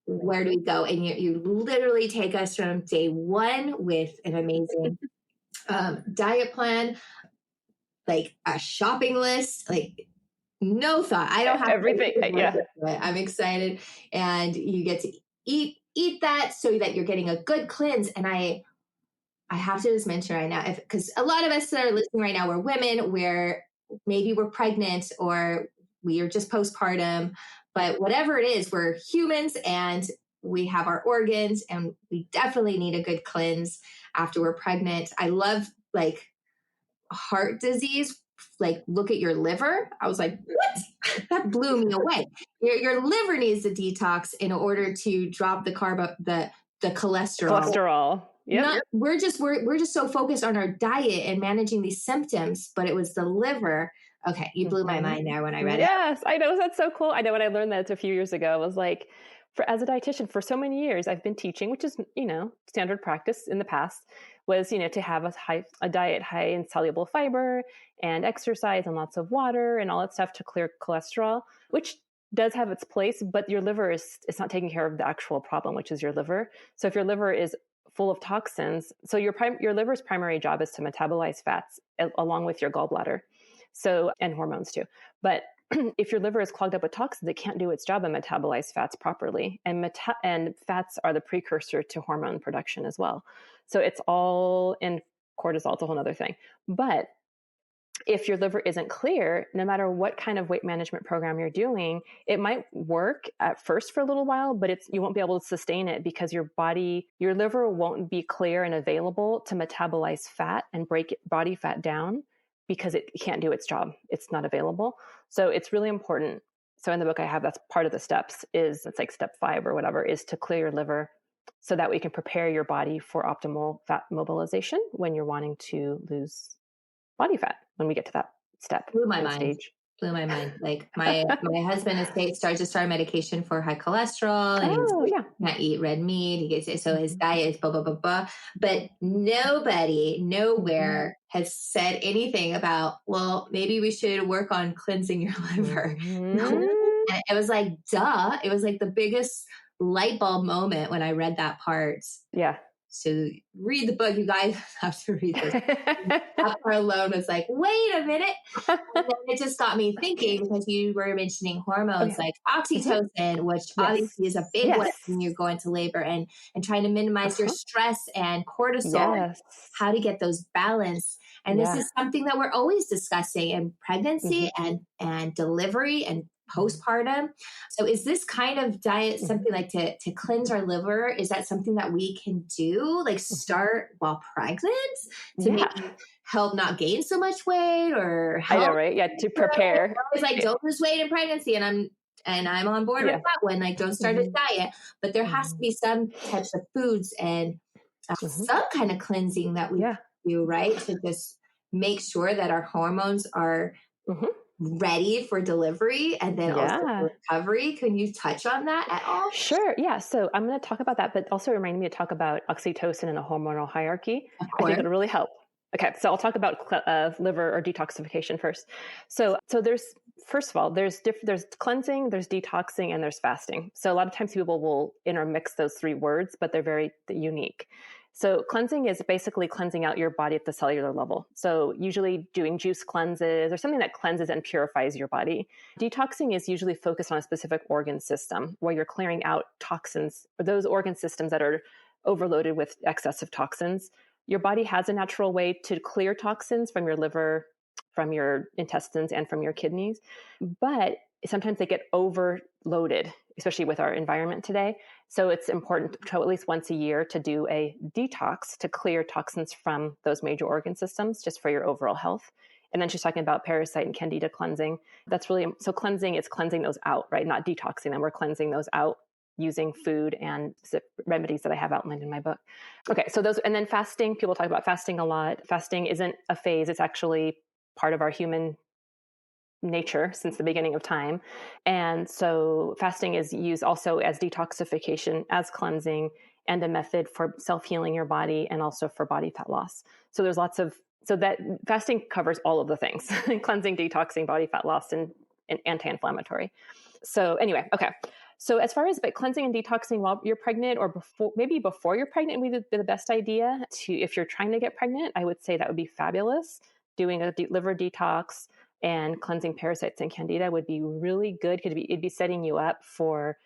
Where do we go? And you literally take us from day one with an amazing diet plan, like a shopping list, like no thought. I don't have Everything, yeah. to. I'm excited, and you get to eat that so that you're getting a good cleanse. And I have to just mention right now, because a lot of us that are listening right now, we're women, maybe we're pregnant or we are just postpartum, but whatever it is, we're humans and we have our organs, and we definitely need a good cleanse after we're pregnant. I love like heart disease, like look at your liver. I was like, what? That blew me away. Your liver needs a detox in order to drop the cholesterol. Cholesterol. Yep. We're just so focused on our diet and managing these symptoms, but it was the liver. Okay, you blew my mind there when I read it. Yes, I know. That's so cool. I know when I learned that a few years ago, I was like, as a dietitian for so many years, I've been teaching, which is, standard practice in the past, was, to have a diet high in soluble fiber and exercise and lots of water and all that stuff to clear cholesterol, which does have its place, but your liver is not taking care of the actual problem, which is your liver. So if your liver is full of toxins, so your liver's primary job is to metabolize fats along with your gallbladder. So, and hormones too. But if your liver is clogged up with toxins, it can't do its job and metabolize fats properly. And fats are the precursor to hormone production as well. So it's all in cortisol. It's a whole other thing. But if your liver isn't clear, no matter what kind of weight management program you're doing, it might work at first for a little while, but you won't be able to sustain it because your liver won't be clear and available to metabolize fat and break body fat down because it can't do its job. It's not available. So it's really important So in the book I have, that's part of the steps is it's like step 5 or whatever is to clear your liver so that we can prepare your body for optimal fat mobilization when you're wanting to lose body fat when we get to that step Blew my and mind. stage. Blew my mind. Like my husband is started to start medication for high cholesterol, and Oh, he yeah. can't eat red meat. He gets so his Mhm. diet is blah blah blah blah. But nobody Mhm. nowhere has said anything about, well, maybe we should work on cleansing your liver. No, Mhm. and it was like, duh. It was like the biggest light bulb moment when I read that part. Yeah. So read the book, you guys have to read this. That part alone was like, wait a minute. And then it just got me thinking because you were mentioning Oh, hormones yeah. like Mhm. oxytocin, which Yes. obviously is a big one Yes. when you're going to labor, and trying to minimize your Uh-huh. stress and cortisol and Yes. how to get those balance. And this Yeah. is something that we're always discussing in pregnancy Mhm. and delivery and Mhm. postpartum. So is this kind of diet Mhm. something like to cleanse our liver? Is that something that we can do, like Mhm. start while pregnant to Yeah. maybe help not gain so much weight or I know, help? right? Yeah, to prepare. Always like, Yeah. don't lose weight in pregnancy, and I'm on board with Yeah. that one. Like, don't start a Mhm. diet, but there has to Mhm. be some types of foods and Mhm. some kind of cleansing that we Yeah. can do, right? To just make sure that our hormones are Mhm. ready for delivery and then also Yeah. for recovery. Can you touch on that at all? Sure. Yeah. So I'm going to talk about that, but also reminding me to talk about oxytocin and a hormonal hierarchy. Of I think course. it'll really help. Okay. So I'll talk about liver or detoxification first. So there's, first of all, there's cleansing, there's detoxing, and there's fasting. So a lot of times people will intermix those three words, but they're very unique. So cleansing is basically cleansing out your body at the cellular level. So usually doing juice cleanses or something that cleanses and purifies your body. Detoxing is usually focused on a specific organ system where you're clearing out toxins, or those organ systems that are overloaded with excessive toxins. Your body has a natural way to clear toxins from your liver, from your intestines, and from your kidneys, but sometimes they get overloaded, especially with our environment today. So it's important to at least once a year to do a detox to clear toxins from those major organ systems just for your overall health. And then she's talking about parasite and candida cleansing. That's really, so cleansing is cleansing those out, right? Not detoxing them. We're cleansing those out using food and remedies that I have outlined in my book. Okay, so those, and then fasting, people talk about fasting a lot. Fasting isn't a phase, it's actually part of our human nature since the beginning of time. And so fasting is used also as detoxification, as cleansing, and a method for self-healing your body and also for body fat loss. So there's lots of, so that fasting covers all of the things, cleansing, detoxing, body fat loss, and anti-inflammatory. So anyway, okay. So as far as cleansing and detoxing while you're pregnant or before, maybe before you're pregnant would be the best idea to, if you're trying to get pregnant, I would say that would be fabulous. Doing a liver detox and cleansing parasites and candida would be really good because it'd be setting you up for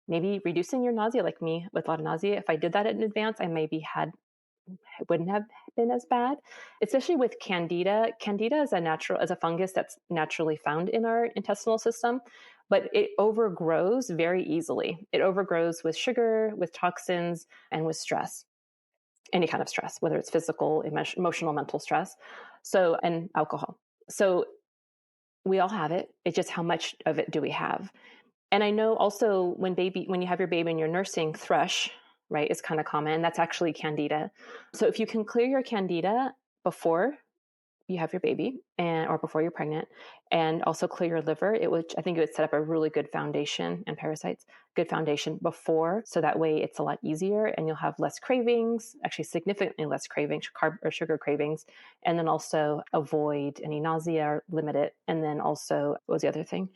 maybe reducing your nausea, like me with a lot of nausea. If I did that in advance, I maybe it wouldn't have been as bad, especially with candida. Candida is a fungus that's naturally found in our intestinal system, but it overgrows very easily. It overgrows with sugar, with toxins, and with stress, any kind of stress, whether it's physical, emotional, mental stress. So, and alcohol. So we all have it. It's just how much of it do we have? And I know also when you have your baby and you're nursing, thrush, right, is kind of common. That's actually candida. So if you can clear your candida before you have your baby or before you're pregnant, and also clear your liver, I think it would set up a really good foundation, and parasites, good foundation before, so that way it's a lot easier and you'll have less cravings, actually significantly less cravings, carb or sugar cravings, and then also avoid any nausea or limit it. And then also, what was the other thing?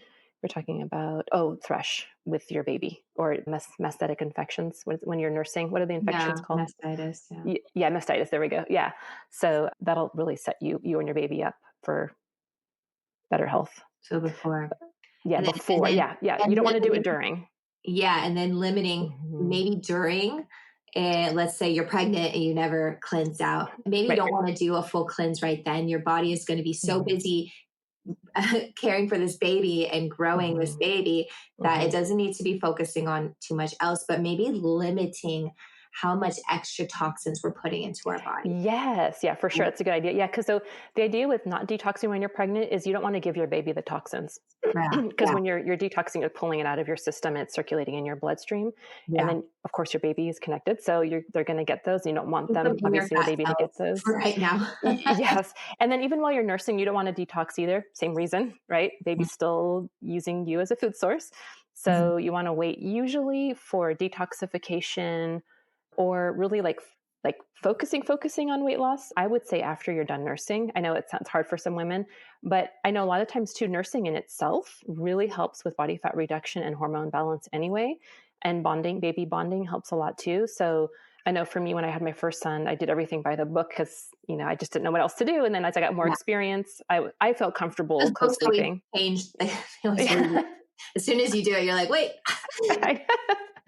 We're talking about, thrush with your baby, or mastitis infections when you're nursing. What are the infections Yeah, called? mastitis. Yeah. Yeah, mastitis. There we go. Yeah. So that'll really set you and your baby up for better health. So before, Yeah, and then and before. then Yeah. and You don't want to do it limiting, during. yeah, and then limiting Mhm. maybe during. And let's say you're pregnant and you never cleansed out. Maybe you Right. don't want to do a full cleanse right then. Your body is going to be so Mhm. busy caring for this baby and growing this Mhm. baby that it Mhm. doesn't need to be focusing on too much else, but maybe limiting how much extra toxins we're putting into our body. Yes. Yeah, for sure. That's a good idea. Yeah. Because so the idea with not detoxing when you're pregnant is you don't want to give your baby the toxins. Yeah. Because when you're detoxing, you're pulling it out of your system and it's circulating in your bloodstream. And Yeah. then, of course, your baby is connected. So they're going to get those. You don't want Keep them, them in your obviously, the fat baby to get cells those. for right now. Yes. And then even while you're nursing, you don't want to detox either. Same reason, right? Baby's still using you as a food source. So you want to wait usually for detoxification or really like focusing on weight loss. I would say after you're done nursing. I know it sounds hard for some women, but I know a lot of times too, nursing in itself really helps with body fat reduction and hormone balance anyway. And bonding, baby bonding helps a lot too. So I know for me, when I had my first son, I did everything by the book because, I just didn't know what else to do. And then as I got more Yeah. experience, I felt comfortable Those books always co-sleeping. changed. As soon as you do it, you're like, wait. Well,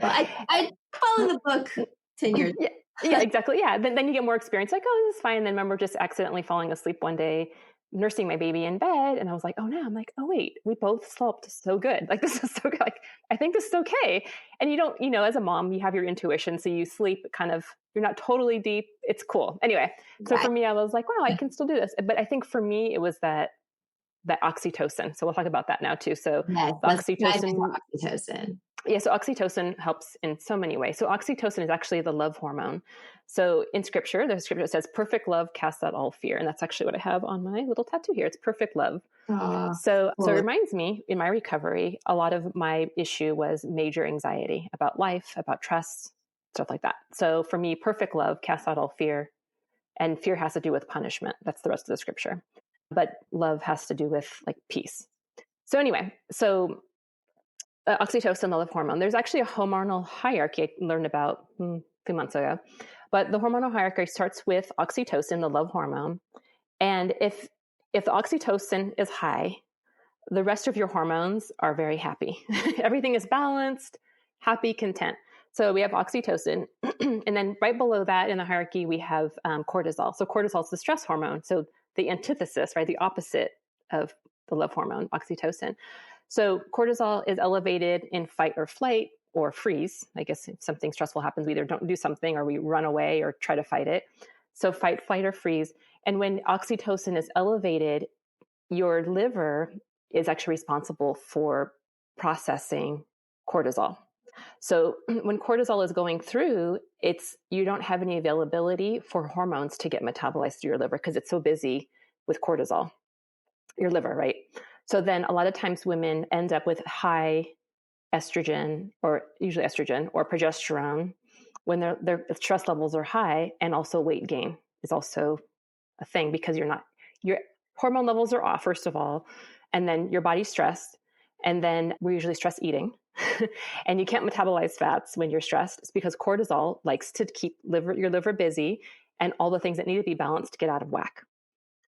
I followed the book 10 years. Yeah, exactly. Yeah. Then you get more experience. Like, oh, this is fine. And then I remember just accidentally falling asleep one day, nursing my baby in bed. And I was like, oh no, I'm like, oh wait, we both slept so good. Like, this is so good. Like, I think this is okay. And you don't, as a mom, you have your intuition. So you sleep you're not totally deep. It's cool. Anyway. So for me, I was like, wow, I can still do this. But I think for me, it was that oxytocin. So we'll talk about that now too. So Yes, oxytocin. Yeah, so oxytocin helps in so many ways. So oxytocin is actually the love hormone. So in scripture, there's a scripture that says, perfect love casts out all fear. And that's actually what I have on my little tattoo here. It's perfect love. So it reminds me, in my recovery, a lot of my issue was major anxiety about life, about trust, stuff like that. So for me, perfect love casts out all fear. And fear has to do with punishment. That's the rest of the scripture. But love has to do with like peace. So anyway, oxytocin, the love hormone. There's actually a hormonal hierarchy I learned about a few months ago. But the hormonal hierarchy starts with oxytocin, the love hormone. And if the oxytocin is high, the rest of your hormones are very happy. Everything is balanced, happy, content. So we have oxytocin. And then right below that in the hierarchy, we have cortisol. So cortisol is the stress hormone. So the antithesis, right? The opposite of the love hormone, oxytocin. So cortisol is elevated in fight or flight or freeze. I guess if something stressful happens, we either don't do something or we run away or try to fight it. So fight, flight, or freeze. And when oxytocin is elevated, your liver is actually responsible for processing cortisol. So when cortisol is going through, you don't have any availability for hormones to get metabolized through your liver because it's so busy with cortisol, your liver, right? So then a lot of times women end up with high estrogen, or usually estrogen or progesterone, when their stress levels are high, and also weight gain is also a thing because your hormone levels are off, first of all, and then your body's stressed, and then we're usually stress eating. And you can't metabolize fats when you're stressed. It's because cortisol likes to keep your liver busy and all the things that need to be balanced get out of whack.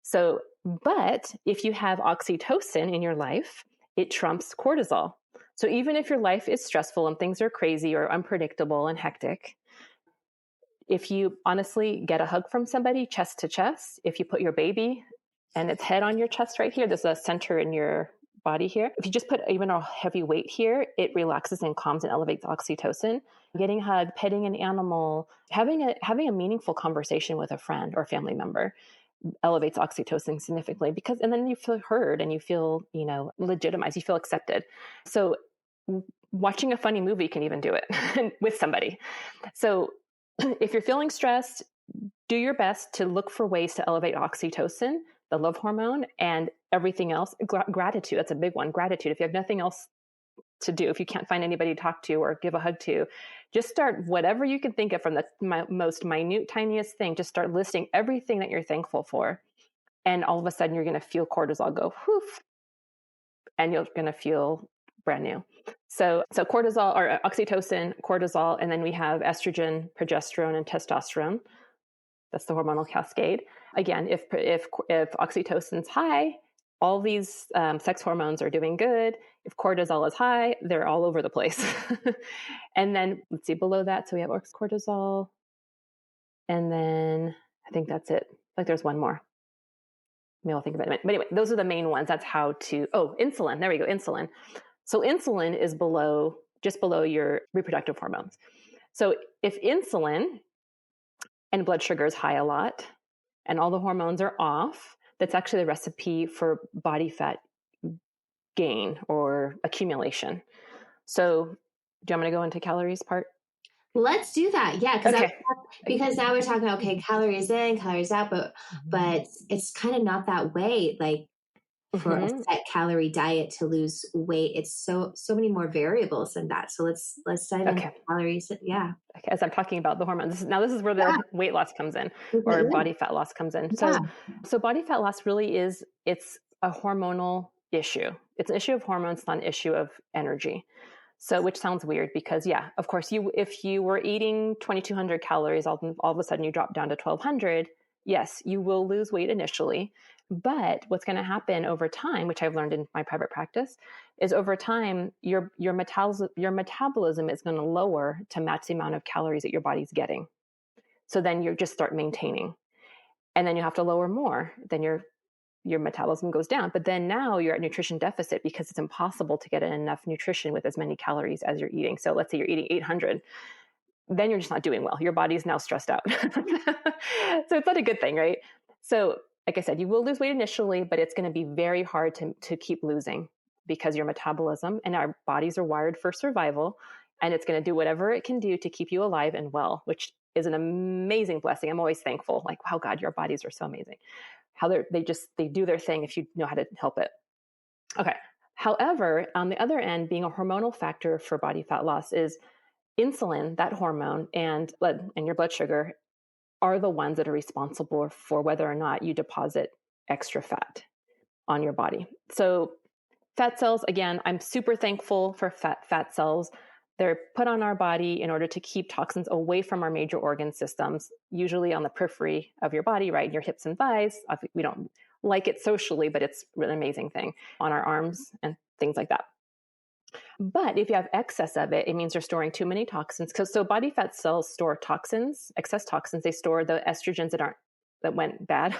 So, but if you have oxytocin in your life, it trumps cortisol. So even if your life is stressful and things are crazy or unpredictable and hectic, if you honestly get a hug from somebody chest to chest, if you put your baby and its head on your chest right here, there's a center in your body here. If you just put even a heavy weight here, it relaxes and calms and elevates oxytocin. Getting a hug, petting an animal, having a meaningful conversation with a friend or family member elevates oxytocin significantly and then you feel heard and you feel, legitimized, you feel accepted. So watching a funny movie can even do it with somebody. So if you're feeling stressed, do your best to look for ways to elevate oxytocin, the love hormone, and everything else. Gratitude, that's a big one. Gratitude. If you have nothing else to do, if you can't find anybody to talk to or give a hug to, just start whatever you can think of from the most minute, tiniest thing. Just start listing everything that you're thankful for. And all of a sudden you're going to feel cortisol go whoof, and you're going to feel brand new. So cortisol or oxytocin, cortisol, and then we have estrogen, progesterone, and testosterone. That's the hormonal cascade. Again, if oxytocin's high, all these sex hormones are doing good. If cortisol is high, they're all over the place. And then let's see below that. So we have cortisol. And then I think that's it. Like there's one more. Maybe I'll think about it. But anyway, those are the main ones. That's how to, insulin. There we go. Insulin. So insulin is just below your reproductive hormones. So if insulin and blood sugar is high a lot and all the hormones are off, that's actually the recipe for body fat gain or accumulation. So do you want me to go into calories part? Let's do that. Yeah, Okay. because now we're talking, okay, calories in, calories out, but it's kind of not that way. Like for a Mm-hmm. set calorie diet to lose weight, it's so many more variables than that. So let's dive into Okay. calories. Yeah. Okay. As I'm talking about the hormones, this is where the weight loss comes in, or Yeah. body fat loss comes in. Yeah. So body fat loss really it's a hormonal issue. It's an issue of hormones, not an issue of energy. So, which sounds weird because, yeah, of course, if you were eating 2,200 calories, all of a sudden you drop down to 1,200. Yes, you will lose weight initially, but what's going to happen over time, which I've learned in my private practice, is over time your metabolism is going to lower to match the amount of calories that your body's getting. So then you just start maintaining, and then you have to lower more. Then your metabolism goes down. But then now you're at nutrition deficit because it's impossible to get enough nutrition with as many calories as you're eating. So let's say you're eating 800, then you're just not doing well. Your body's now stressed out. So it's not a good thing, right? So like I said, you will lose weight initially, but it's going to be very hard to keep losing because your metabolism and our bodies are wired for survival, and it's going to do whatever it can do to keep you alive and well, which is an amazing blessing. I'm always thankful. Like, wow, God, your bodies are so amazing. How they do their thing if you know how to help it. Okay. However, on the other end, being a hormonal factor for body fat loss is insulin, that hormone, and your blood sugar are the ones that are responsible for whether or not you deposit extra fat on your body. So fat cells, again, I'm super thankful for fat cells. They're put on our body in order to keep toxins away from our major organ systems, usually on the periphery of your body, right? Your hips and thighs. We don't like it socially, but it's an amazing thing on our arms and things like that. But if you have excess of it, it means you're storing too many toxins. So body fat cells store toxins, excess toxins. They store the estrogens that went bad,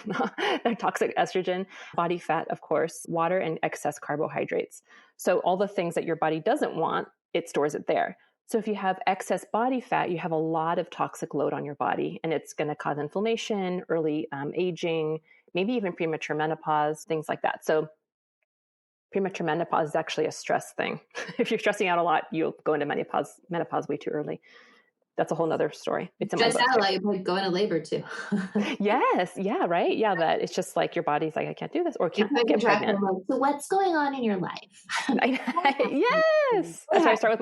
they're toxic estrogen, body fat, of course, water, and excess carbohydrates. So all the things that your body doesn't want, it stores it there. So if you have excess body fat, you have a lot of toxic load on your body, and it's going to cause inflammation, early aging, maybe even premature menopause, things like that. So premature menopause is actually a stress thing. If you're stressing out a lot, you'll go into menopause way too early. That's a whole nother story. It's in my Stress book out too. like going to labor too. Yes. Yeah. Right. Yeah. That it's just like your body's like, I can't do this, or can't get pregnant. So what's going on in your life? Yes. That's why I start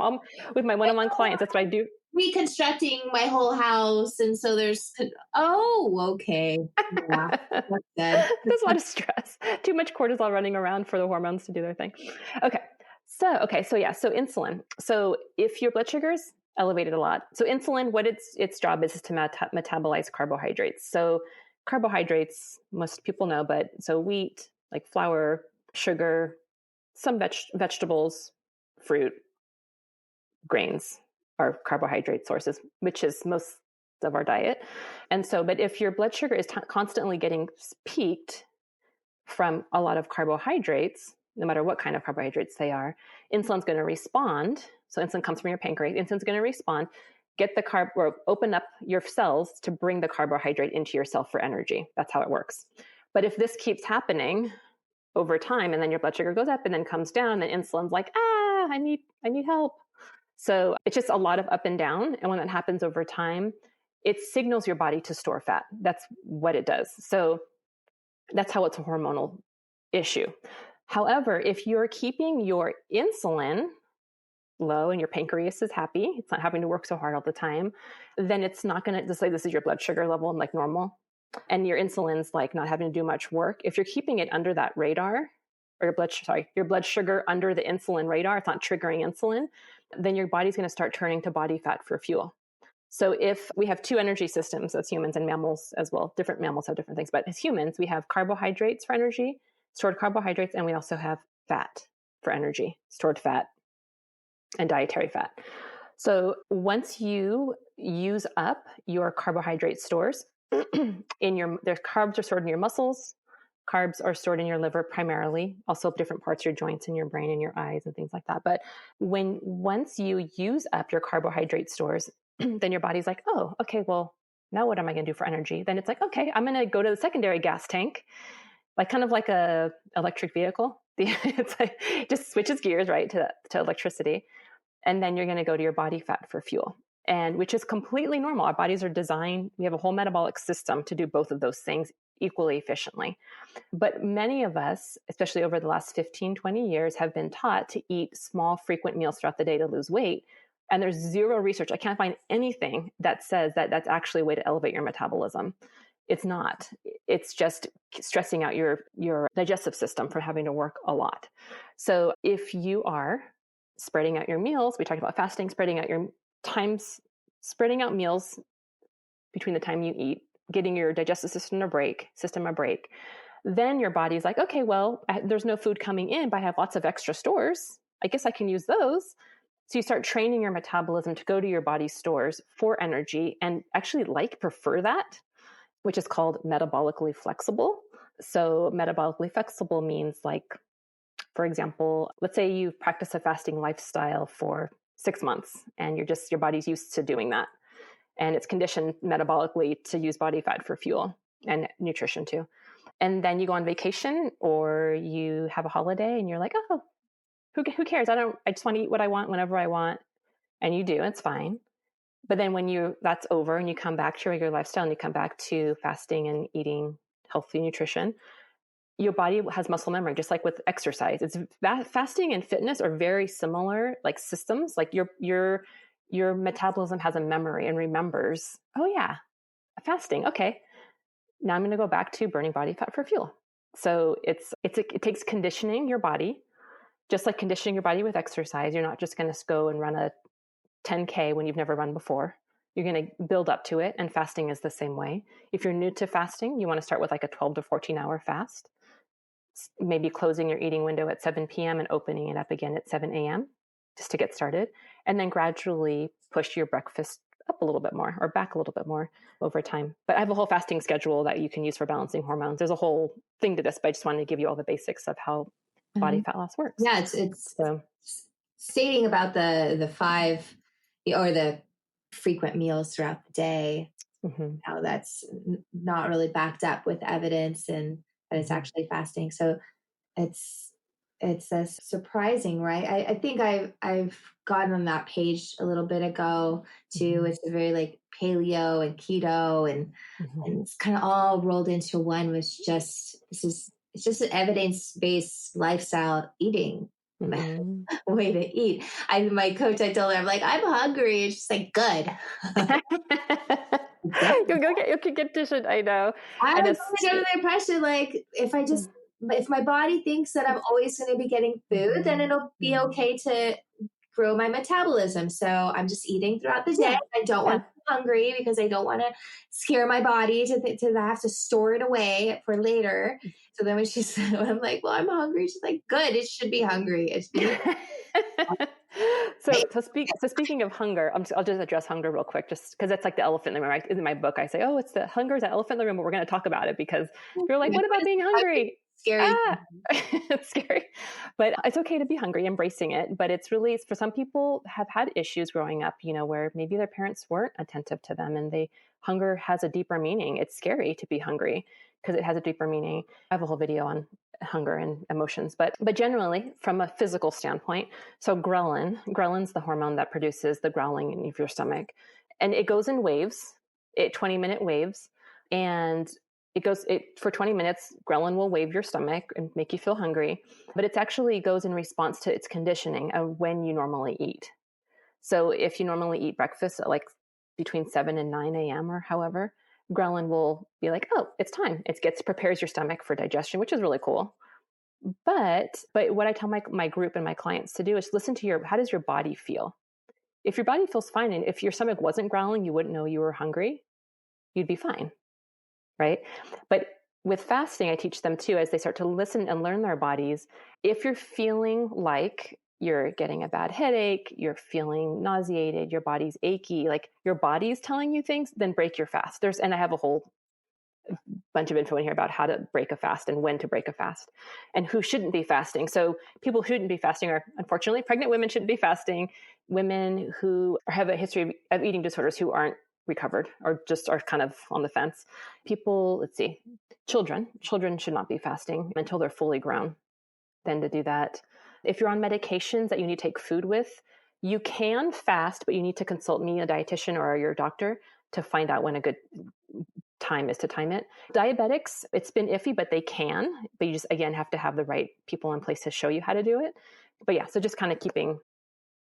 with my one-on-one clients. That's what I do. Reconstructing my whole house, and so there's okay. Yeah, that's good. There's a lot of stress. Too much cortisol running around for the hormones to do their thing. Okay. So yeah. So insulin. So if your blood sugar's elevated a lot, so insulin, what its job is to metabolize carbohydrates. So carbohydrates, most people know, but so wheat, like flour, sugar, some vegetables, fruit, grains are carbohydrate sources, which is most of our diet. And so, but if your blood sugar is constantly getting peaked from a lot of carbohydrates, no matter what kind of carbohydrates they are, insulin's going to respond. So insulin comes from your pancreas. Insulin's going to respond, get the carb, or open up your cells to bring the carbohydrate into your cell for energy. That's how it works. But if this keeps happening over time, and then your blood sugar goes up and then comes down, then insulin's like, I need help. So it's just a lot of up and down. And when that happens over time, it signals your body to store fat. That's what it does. So that's how it's a hormonal issue. However, if you're keeping your insulin low and your pancreas is happy, it's not having to work so hard all the time, then it's not going to just like, this is your blood sugar level, like normal. And your insulin's like not having to do much work. If you're keeping it under that radar, or your blood sugar under the insulin radar, it's not triggering insulin, then your body's going to start turning to body fat for fuel. So if we have two energy systems as humans and mammals as well, different mammals have different things, but as humans, we have carbohydrates for energy, stored carbohydrates, and we also have fat for energy, stored fat and dietary fat. So once you use up your carbohydrate stores, their carbs are stored in your muscles, carbs are stored in your liver primarily, also different parts of your joints in your brain and your eyes and things like that. But once you use up your carbohydrate stores, then your body's like, oh, okay, well, now what am I going to do for energy? Then it's like, okay, I'm going to go to the secondary gas tank, like kind of like a electric vehicle. It's like just switches gears, right, to electricity. And then you're going to go to your body fat for fuel, and which is completely normal. Our bodies are designed, we have a whole metabolic system to do both of those things equally efficiently. But many of us, especially over the last 15, 20 years, have been taught to eat small, frequent meals throughout the day to lose weight. And there's zero research. I can't find anything that says that that's actually a way to elevate your metabolism. It's not. It's just stressing out your digestive system for having to work a lot. So if you are spreading out your meals, we talked about fasting, spreading out your times, spreading out meals between the time you eat, getting your digestive system a break, then your body's like, okay, well, there's no food coming in, but I have lots of extra stores. I guess I can use those. So you start training your metabolism to go to your body's stores for energy and actually prefer that, which is called metabolically flexible. So metabolically flexible means, like, for example, let's say you've practiced a fasting lifestyle for 6 months and your body's used to doing that. And it's conditioned metabolically to use body fat for fuel and nutrition too. And then you go on vacation or you have a holiday and you're like, oh, who cares? I just want to eat what I want whenever I want. And you do, it's fine. But then when that's over and you come back to your regular lifestyle and you come back to fasting and eating healthy nutrition, your body has muscle memory, just like with exercise. It's fasting and fitness are very similar, like systems. Like your metabolism has a memory and remembers, oh yeah, fasting. Okay, now I'm going to go back to burning body fat for fuel. So it takes conditioning your body, just like conditioning your body with exercise. You're not just going to go and run a 10K when you've never run before. You're going to build up to it. And fasting is the same way. If you're new to fasting, you want to start with like a 12 to 14 hour fast, maybe closing your eating window at 7 p.m. and opening it up again at 7 a.m. just to get started. And then gradually push your breakfast up a little bit more or back a little bit more over time. But I have a whole fasting schedule that you can use for balancing hormones. There's a whole thing to this, but I just wanted to give you all the basics of how body fat loss works. Yeah, it's stating about the 5 or the frequent meals throughout the day, how that's not really backed up with evidence and that it's actually fasting. So it's surprising, right? I think I've gotten on that page a little bit ago too. It's a very like paleo and keto and it's kind of all rolled into one, which it's just an evidence-based lifestyle eating way to eat. My coach, I told her, I'm like, I'm hungry. And she's like, good. You'll get dished. I know. I was under the impression, like, if my body thinks that I'm always going to be getting food, then it'll be okay to grow my metabolism. So I'm just eating throughout the day. I don't want to be hungry because I don't want to scare my body to have to store it away for later. So then when she said, I'm like, well, I'm hungry. She's like, good. It should be hungry. So speaking of hunger, I'll just address hunger real quick, just because it's like the elephant in the room. Right? In my book, I say, it's the hunger is the elephant in the room, but we're going to talk about it because you're like, what about being hungry? Scary. It's scary, but it's okay to be hungry, embracing it. But it's really, for some people have had issues growing up, where maybe their parents weren't attentive to them and hunger has a deeper meaning. It's scary to be hungry because it has a deeper meaning. I have a whole video on hunger and emotions, but generally from a physical standpoint, so ghrelin's the hormone that produces the growling in your stomach, and it goes in waves, 20-minute waves, and for 20 minutes, ghrelin will wave your stomach and make you feel hungry, but it actually goes in response to its conditioning of when you normally eat. So if you normally eat breakfast at like between 7 and 9 a.m. or however, ghrelin will be like, oh, it's time. It prepares your stomach for digestion, which is really cool. But what I tell my group and my clients to do is listen to how does your body feel? If your body feels fine, and if your stomach wasn't growling, you wouldn't know you were hungry, you'd be fine. Right? But with fasting, I teach them too, as they start to listen and learn their bodies. If you're feeling like you're getting a bad headache, you're feeling nauseated, your body's achy, like your body's telling you things, then break your fast. And I have a whole bunch of info in here about how to break a fast and when to break a fast and who shouldn't be fasting. So people who shouldn't be fasting are, unfortunately, pregnant women shouldn't be fasting. women who have a history of eating disorders who aren't recovered or just are kind of on the fence. People, let's see, children should not be fasting until they're fully grown. Then to do that. If you're on medications that you need to take food with, you can fast, but you need to consult me, a dietitian, or your doctor to find out when a good time is to time it. Diabetics, it's been iffy, but they can. But you just, again, have to have the right people in place to show you how to do it. But yeah, so just kind of keeping,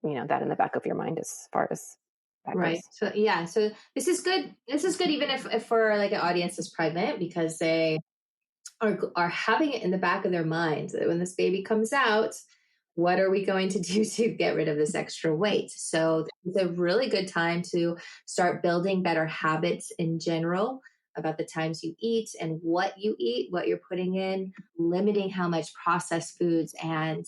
that in the back of your mind as far as that Right. goes. So yeah. So this is good. This is good even if for like an audience is pregnant, because they are having it in the back of their minds that when this baby comes out, what are we going to do to get rid of this extra weight? So it's a really good time to start building better habits in general about the times you eat and what you eat, what you're putting in, limiting how much processed foods and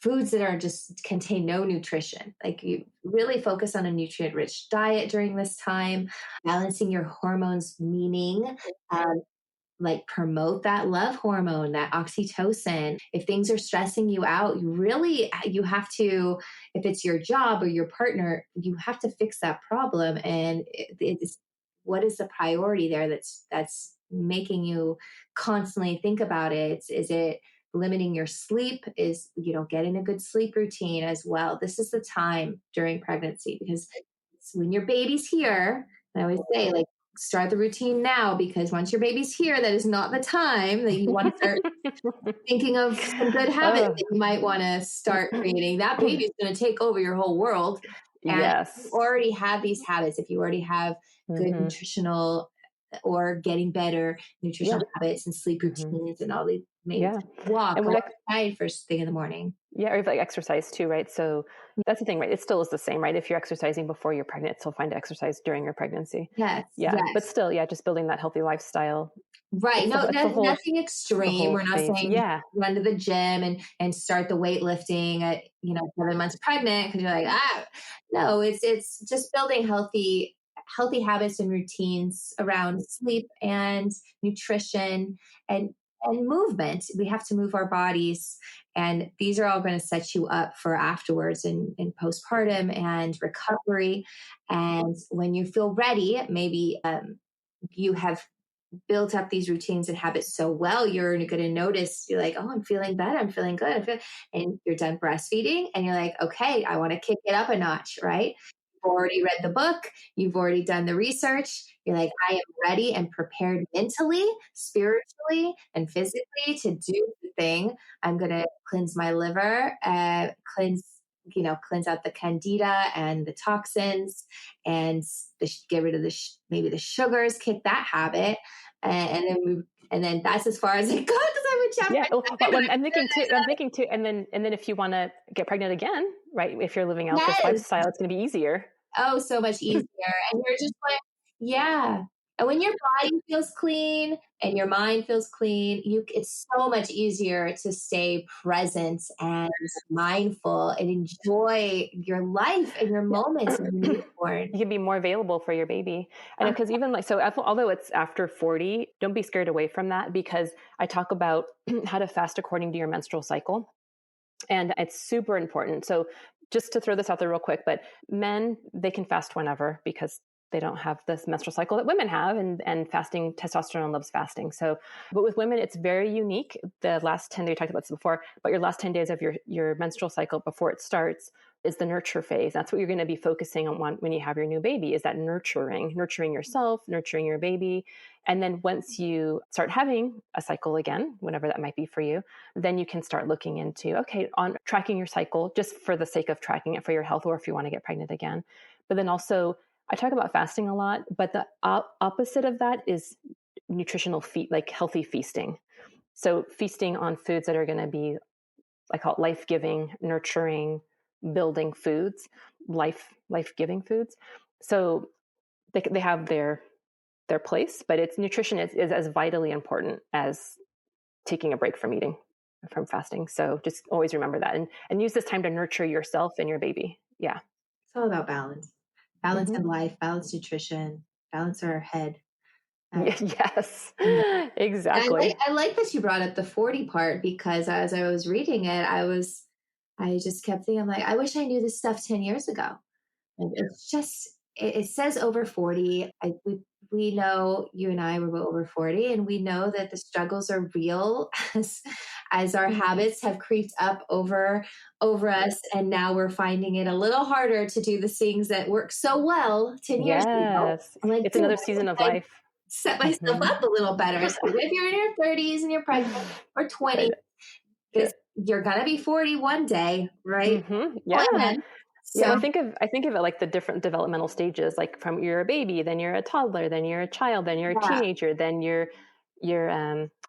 foods that are just contain no nutrition. Like you really focus on a nutrient rich diet during this time, balancing your hormones, meaning like promote that love hormone, that oxytocin. If things are stressing you out, you have to, if it's your job or your partner, you have to fix that problem. And it's what is the priority there that's making you constantly think about it? Is it limiting your sleep? Is getting a good sleep routine as well? This is the time during pregnancy, because it's when your baby's here. I always say, like, start the routine now, because once your baby's here, that is not the time that you want to start thinking of some good habits Oh. that you might want to start creating. That baby's going to take over your whole world. And if you Yes. already have these habits, if you already have good Mm-hmm. nutritional or getting better nutritional Yeah. habits and sleep Mm-hmm. routines and all these, maybe Yeah. walk, And go with outside first thing in the morning. Yeah, or like exercise too, right? So that's the thing, right? It still is the same, right? If you're exercising before you're pregnant, it's still fine to exercise during your pregnancy. Yes, Yeah, but yes. still, yeah, just building that healthy lifestyle. Right. No, It's the whole nothing the extreme. whole We're not phase. saying Yeah, run to the gym and start the weightlifting at 7 months pregnant, because you're like, no, it's just building healthy habits and routines around sleep and nutrition and movement. We have to move our bodies, and these are all going to set you up for afterwards in postpartum and recovery. And when you feel ready, maybe you have built up these routines and habits so well, you're going to notice, you're like, oh, I'm feeling better. I'm feeling good. And you're done breastfeeding and you're like, okay, I want to kick it up a notch, right? You've already read the book. You've already done the research. You're like, I am ready and prepared mentally, spiritually, and physically to do the thing. I'm going to cleanse my liver, cleanse out the candida and the toxins, and get rid of maybe the sugars, kick that habit, and then that's as far as it goes, because I'm a chapter yeah. Oh, seven, but but I'm thinking too. I'm thinking too. And then if you want to get pregnant again, right? If you're living out this yes, lifestyle, it's going to be easier. oh, so much easier. And you're just like, yeah. And when your body feels clean and your mind feels clean, it's so much easier to stay present and mindful and enjoy your life and your moments as a newborn. You can be more available for your baby. I know, because even like, so although it's after 40, don't be scared away from that, because I talk about how to fast according to your menstrual cycle. And it's super important. So just to throw this out there real quick, but men, they can fast whenever, because they don't have this menstrual cycle that women have, and fasting, testosterone loves fasting. So, but with women, it's very unique. The last 10 days, we talked about this before, but your last 10 days of your menstrual cycle before it starts is the nurture phase. That's what you're going to be focusing on when you have your new baby, is that nurturing yourself, nurturing your baby. And then once you start having a cycle again, whenever that might be for you, then you can start looking into, okay, on tracking your cycle just for the sake of tracking it for your health, or if you want to get pregnant again. But then also, I talk about fasting a lot, but the opposite of that is nutritional like healthy feasting. So feasting on foods that are going to be, I call it life-giving, nurturing, building foods, life-giving foods. So they have their place, but its nutrition is as vitally important as taking a break from eating, from fasting. So just always remember that, and use this time to nurture yourself and your baby. Yeah. It's all about balance Mm-hmm. in life, balance nutrition, balance our head. Uh, Yes, and exactly. I like that you brought up the 40 part, because as I was reading it, I was I just kept thinking, I'm like, I wish I knew this stuff 10 years ago. And it's just, it says over 40. We know you and I were over 40, and we know that the struggles are real as our habits have creeped up over us. And now we're finding it a little harder to do the things that worked so well 10 years ago. Yes. I'm like, It's damn, another season of I life. set myself Mhm. up a little better. So if you're in your 30s and you're pregnant or 20, Right. Yeah. you're going to be 40 one day, right? Yeah. Plan. Yeah, So, I think of it like the different developmental stages, like from you're a baby, then you're a toddler, then you're a child, then you're a yeah. teenager, then you're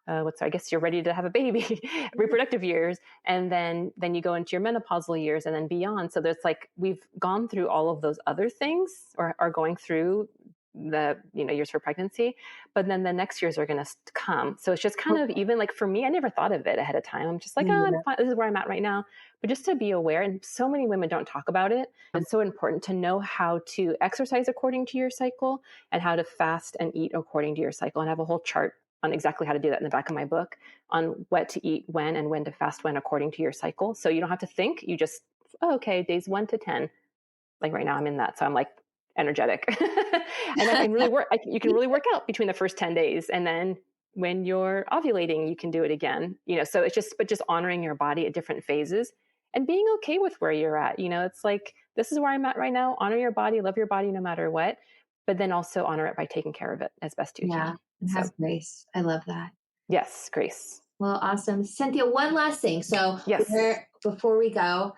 what's I guess you're ready to have a baby, reproductive years, and then you go into your menopausal years and then beyond. So there's like we've gone through all of those other things or are going through the years for pregnancy, but then the next years are going to come. So it's just kind of even like for me, I never thought of it ahead of time. I'm just like, oh, I'm Yeah. fine. This is where I'm at right now. But just to be aware, and so many women don't talk about it. It's so important to know how to exercise according to your cycle and how to fast and eat according to your cycle. And I have a whole chart on exactly how to do that in the back of my book on what to eat when and when to fast when according to your cycle. So you don't have to think. You just, oh, okay, days 1 to 10. Like right now I'm in that. So I'm like energetic. And I can really work, you can really work out between the first 10 days. And then when you're ovulating, you can do it again. So it's just honoring your body at different phases and being okay with where you're at. It's like, this is where I'm at right now. Honor your body, love your body no matter what, but then also honor it by taking care of it as best you Yeah, can. and So have grace. I love that. yes, grace. Well, awesome. Cynthia, one last thing. So, Yes. before we go,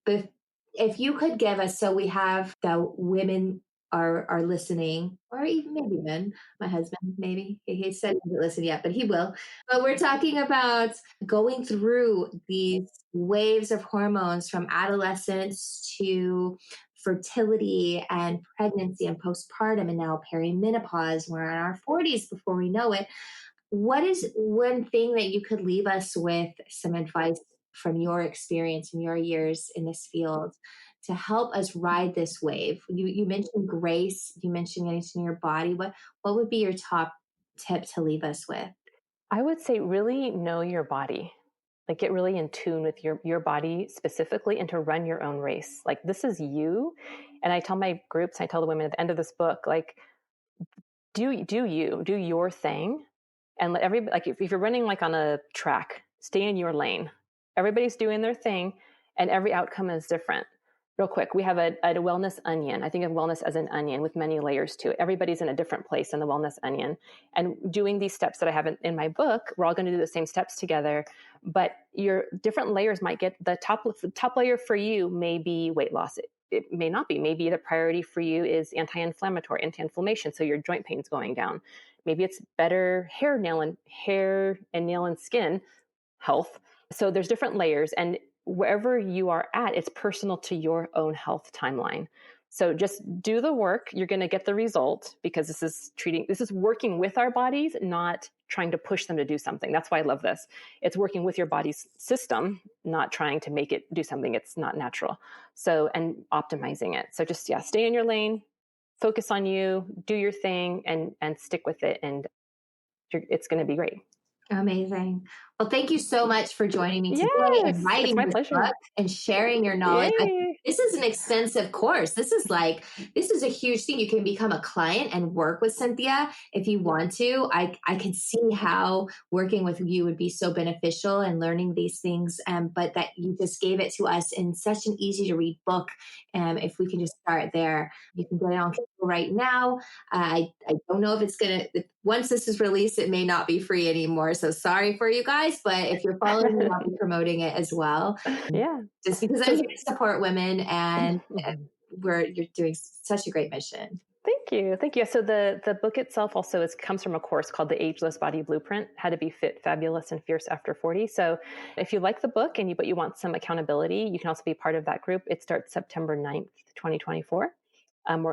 if, if you could give us, so we have the women are listening, or even maybe men. My husband, maybe he said he hasn't listened yet, but he will. But we're talking about going through these waves of hormones from adolescence to fertility and pregnancy and postpartum, and now perimenopause. We're in our 40s before we know it. What is one thing that you could leave us with some advice from your experience and your years in this field to help us ride this wave? You mentioned grace, you mentioned getting to know your body. What would be your top tip to leave us with? I would say really know your body. Like get really in tune with your body specifically and to run your own race. Like this is you. And I tell my groups, I tell the women at the end of this book, like do your thing and let everybody like if you're running like on a track, stay in your lane. Everybody's doing their thing and every outcome is different. Real quick, we have a wellness onion. I think of wellness as an onion with many layers to it. Everybody's in a different place in the wellness onion. And doing these steps that I have in my book, we're all going to do the same steps together, but your different layers might get the top layer for you may be weight loss. It may not be. Maybe the priority for you is anti-inflammation. So your joint pain's going down. Maybe it's better hair, nail and skin health. So there's different layers, and wherever you are at, it's personal to your own health timeline. So just do the work. You're going to get the result because this is working with our bodies, not trying to push them to do something. That's why I love this. It's working with your body's system, not trying to make it do something it's not natural. So, and optimizing it. So just, yeah, stay in your lane, focus on you, do your thing and stick with it. And it's going to be great. Amazing. Well, thank you so much for joining me today and Yes, it's writing my this book pleasure. and sharing your knowledge. Yay. This is an extensive course. This is a huge thing. You can become a client and work with Cynthia if you want to. I can see how working with you would be so beneficial and learning these things, but that you just gave it to us in such an easy to read book. If we can just start there, you can get it on Kindle right now. I don't know if it's going to, once this is released, it may not be free anymore. So sorry for you guys, but if you're following me, I'll be promoting it as well. Yeah. Just because I'm So here to support women and you're doing such a great mission. thank you. Thank you. So the book itself also comes from a course called The Ageless Body Blueprint, How to Be Fit, Fabulous, and Fierce After 40. So if you like the book but you want some accountability, you can also be part of that group. It starts September 9th, 2024.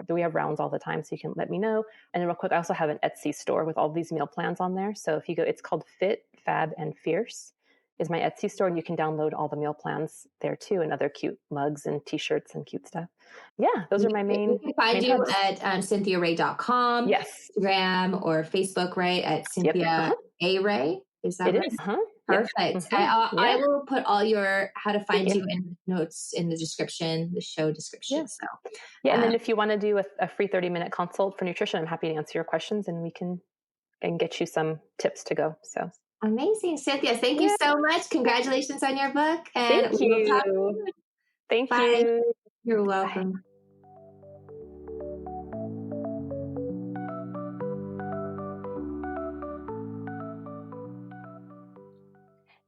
We have rounds all the time, so you can let me know. And then real quick, I also have an Etsy store with all these meal plans on there. So if you go, it's called Fit, Fab, and Fierce is my Etsy store, and you can download all the meal plans there too, and other cute mugs and t-shirts and cute stuff. Yeah, those are my We main can find you hubs. at cynthiaray.com, Yes. Instagram or Facebook, right? At Yep. Cynthia A. Ray. Is that It right? is. Yeah. Perfect. I Yeah. will put all your how to Thank find you. you in notes in the description, the show description. Yeah. So Yeah. And uh, then if you want to do a free 30-minute consult for nutrition, I'm happy to answer your questions and we can and get you some tips to go. So amazing. Cynthia, thank you yeah. so much. Congratulations on your book. And Thank we will talk you. soon. Thank Bye. you. You're Bye. welcome.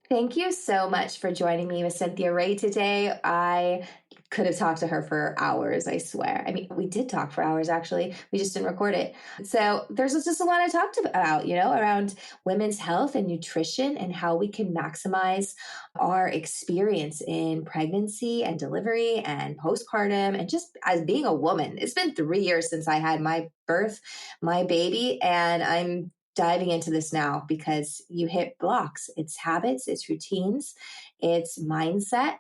Thank you so much for joining me with Cynthia Ray today. I could have talked to her for hours, I swear. I mean, we did talk for hours, actually. We just didn't record it. So there's just a lot I talked about, around women's health and nutrition and how we can maximize our experience in pregnancy and delivery and postpartum and just as being a woman. It's been 3 years since I had my birth, my baby, and I'm diving into this now because you hit blocks. It's habits, it's routines, it's mindset,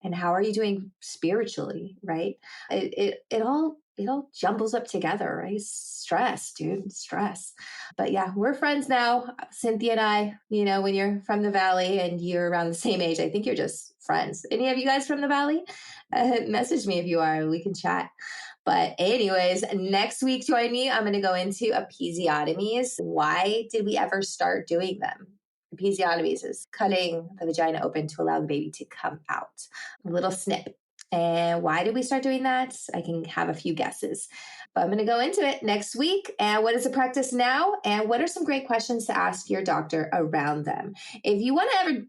and how are you doing spiritually, right? It all jumbles up together, right? Stress, dude, stress. But yeah, we're friends now, Cynthia and I. When you're from the valley and you're around the same age, I think you're just friends. Any of you guys from the valley? Message me if you are. We can chat. But anyways, next week, join me. I'm going to go into episiotomies. Why did we ever start doing them? Episiotomies is cutting the vagina open to allow the baby to come out. A little snip. And why did we start doing that? I can have a few guesses. But I'm going to go into it next week. And what is the practice now? And what are some great questions to ask your doctor around them? If you want to ever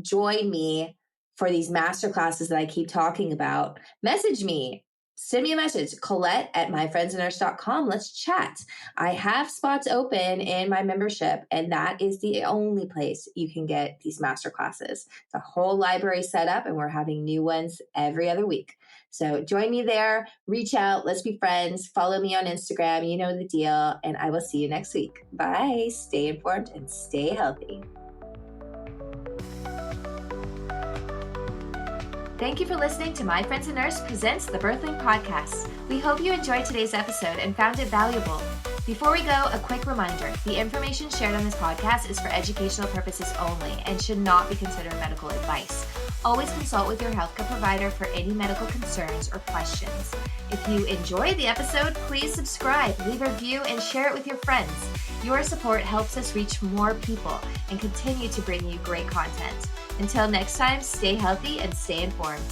join me for these master classes that I keep talking about, message me. Send me a message, Colette@myfriendsandnurse.com. Let's chat. I have spots open in my membership, and that is the only place you can get these master classes. It's a whole library set up, and we're having new ones every other week. So join me there, reach out, let's be friends, follow me on Instagram, you know the deal, and I will see you next week. Bye. Stay informed and stay healthy. Thank you for listening to My Friends and Nurse presents the Birthling Podcast. We hope you enjoyed today's episode and found it valuable. Before we go, a quick reminder. The information shared on this podcast is for educational purposes only and should not be considered medical advice. Always consult with your healthcare provider for any medical concerns or questions. If you enjoyed the episode, please subscribe, leave a review, and share it with your friends. Your support helps us reach more people and continue to bring you great content. Until next time, stay healthy and stay informed.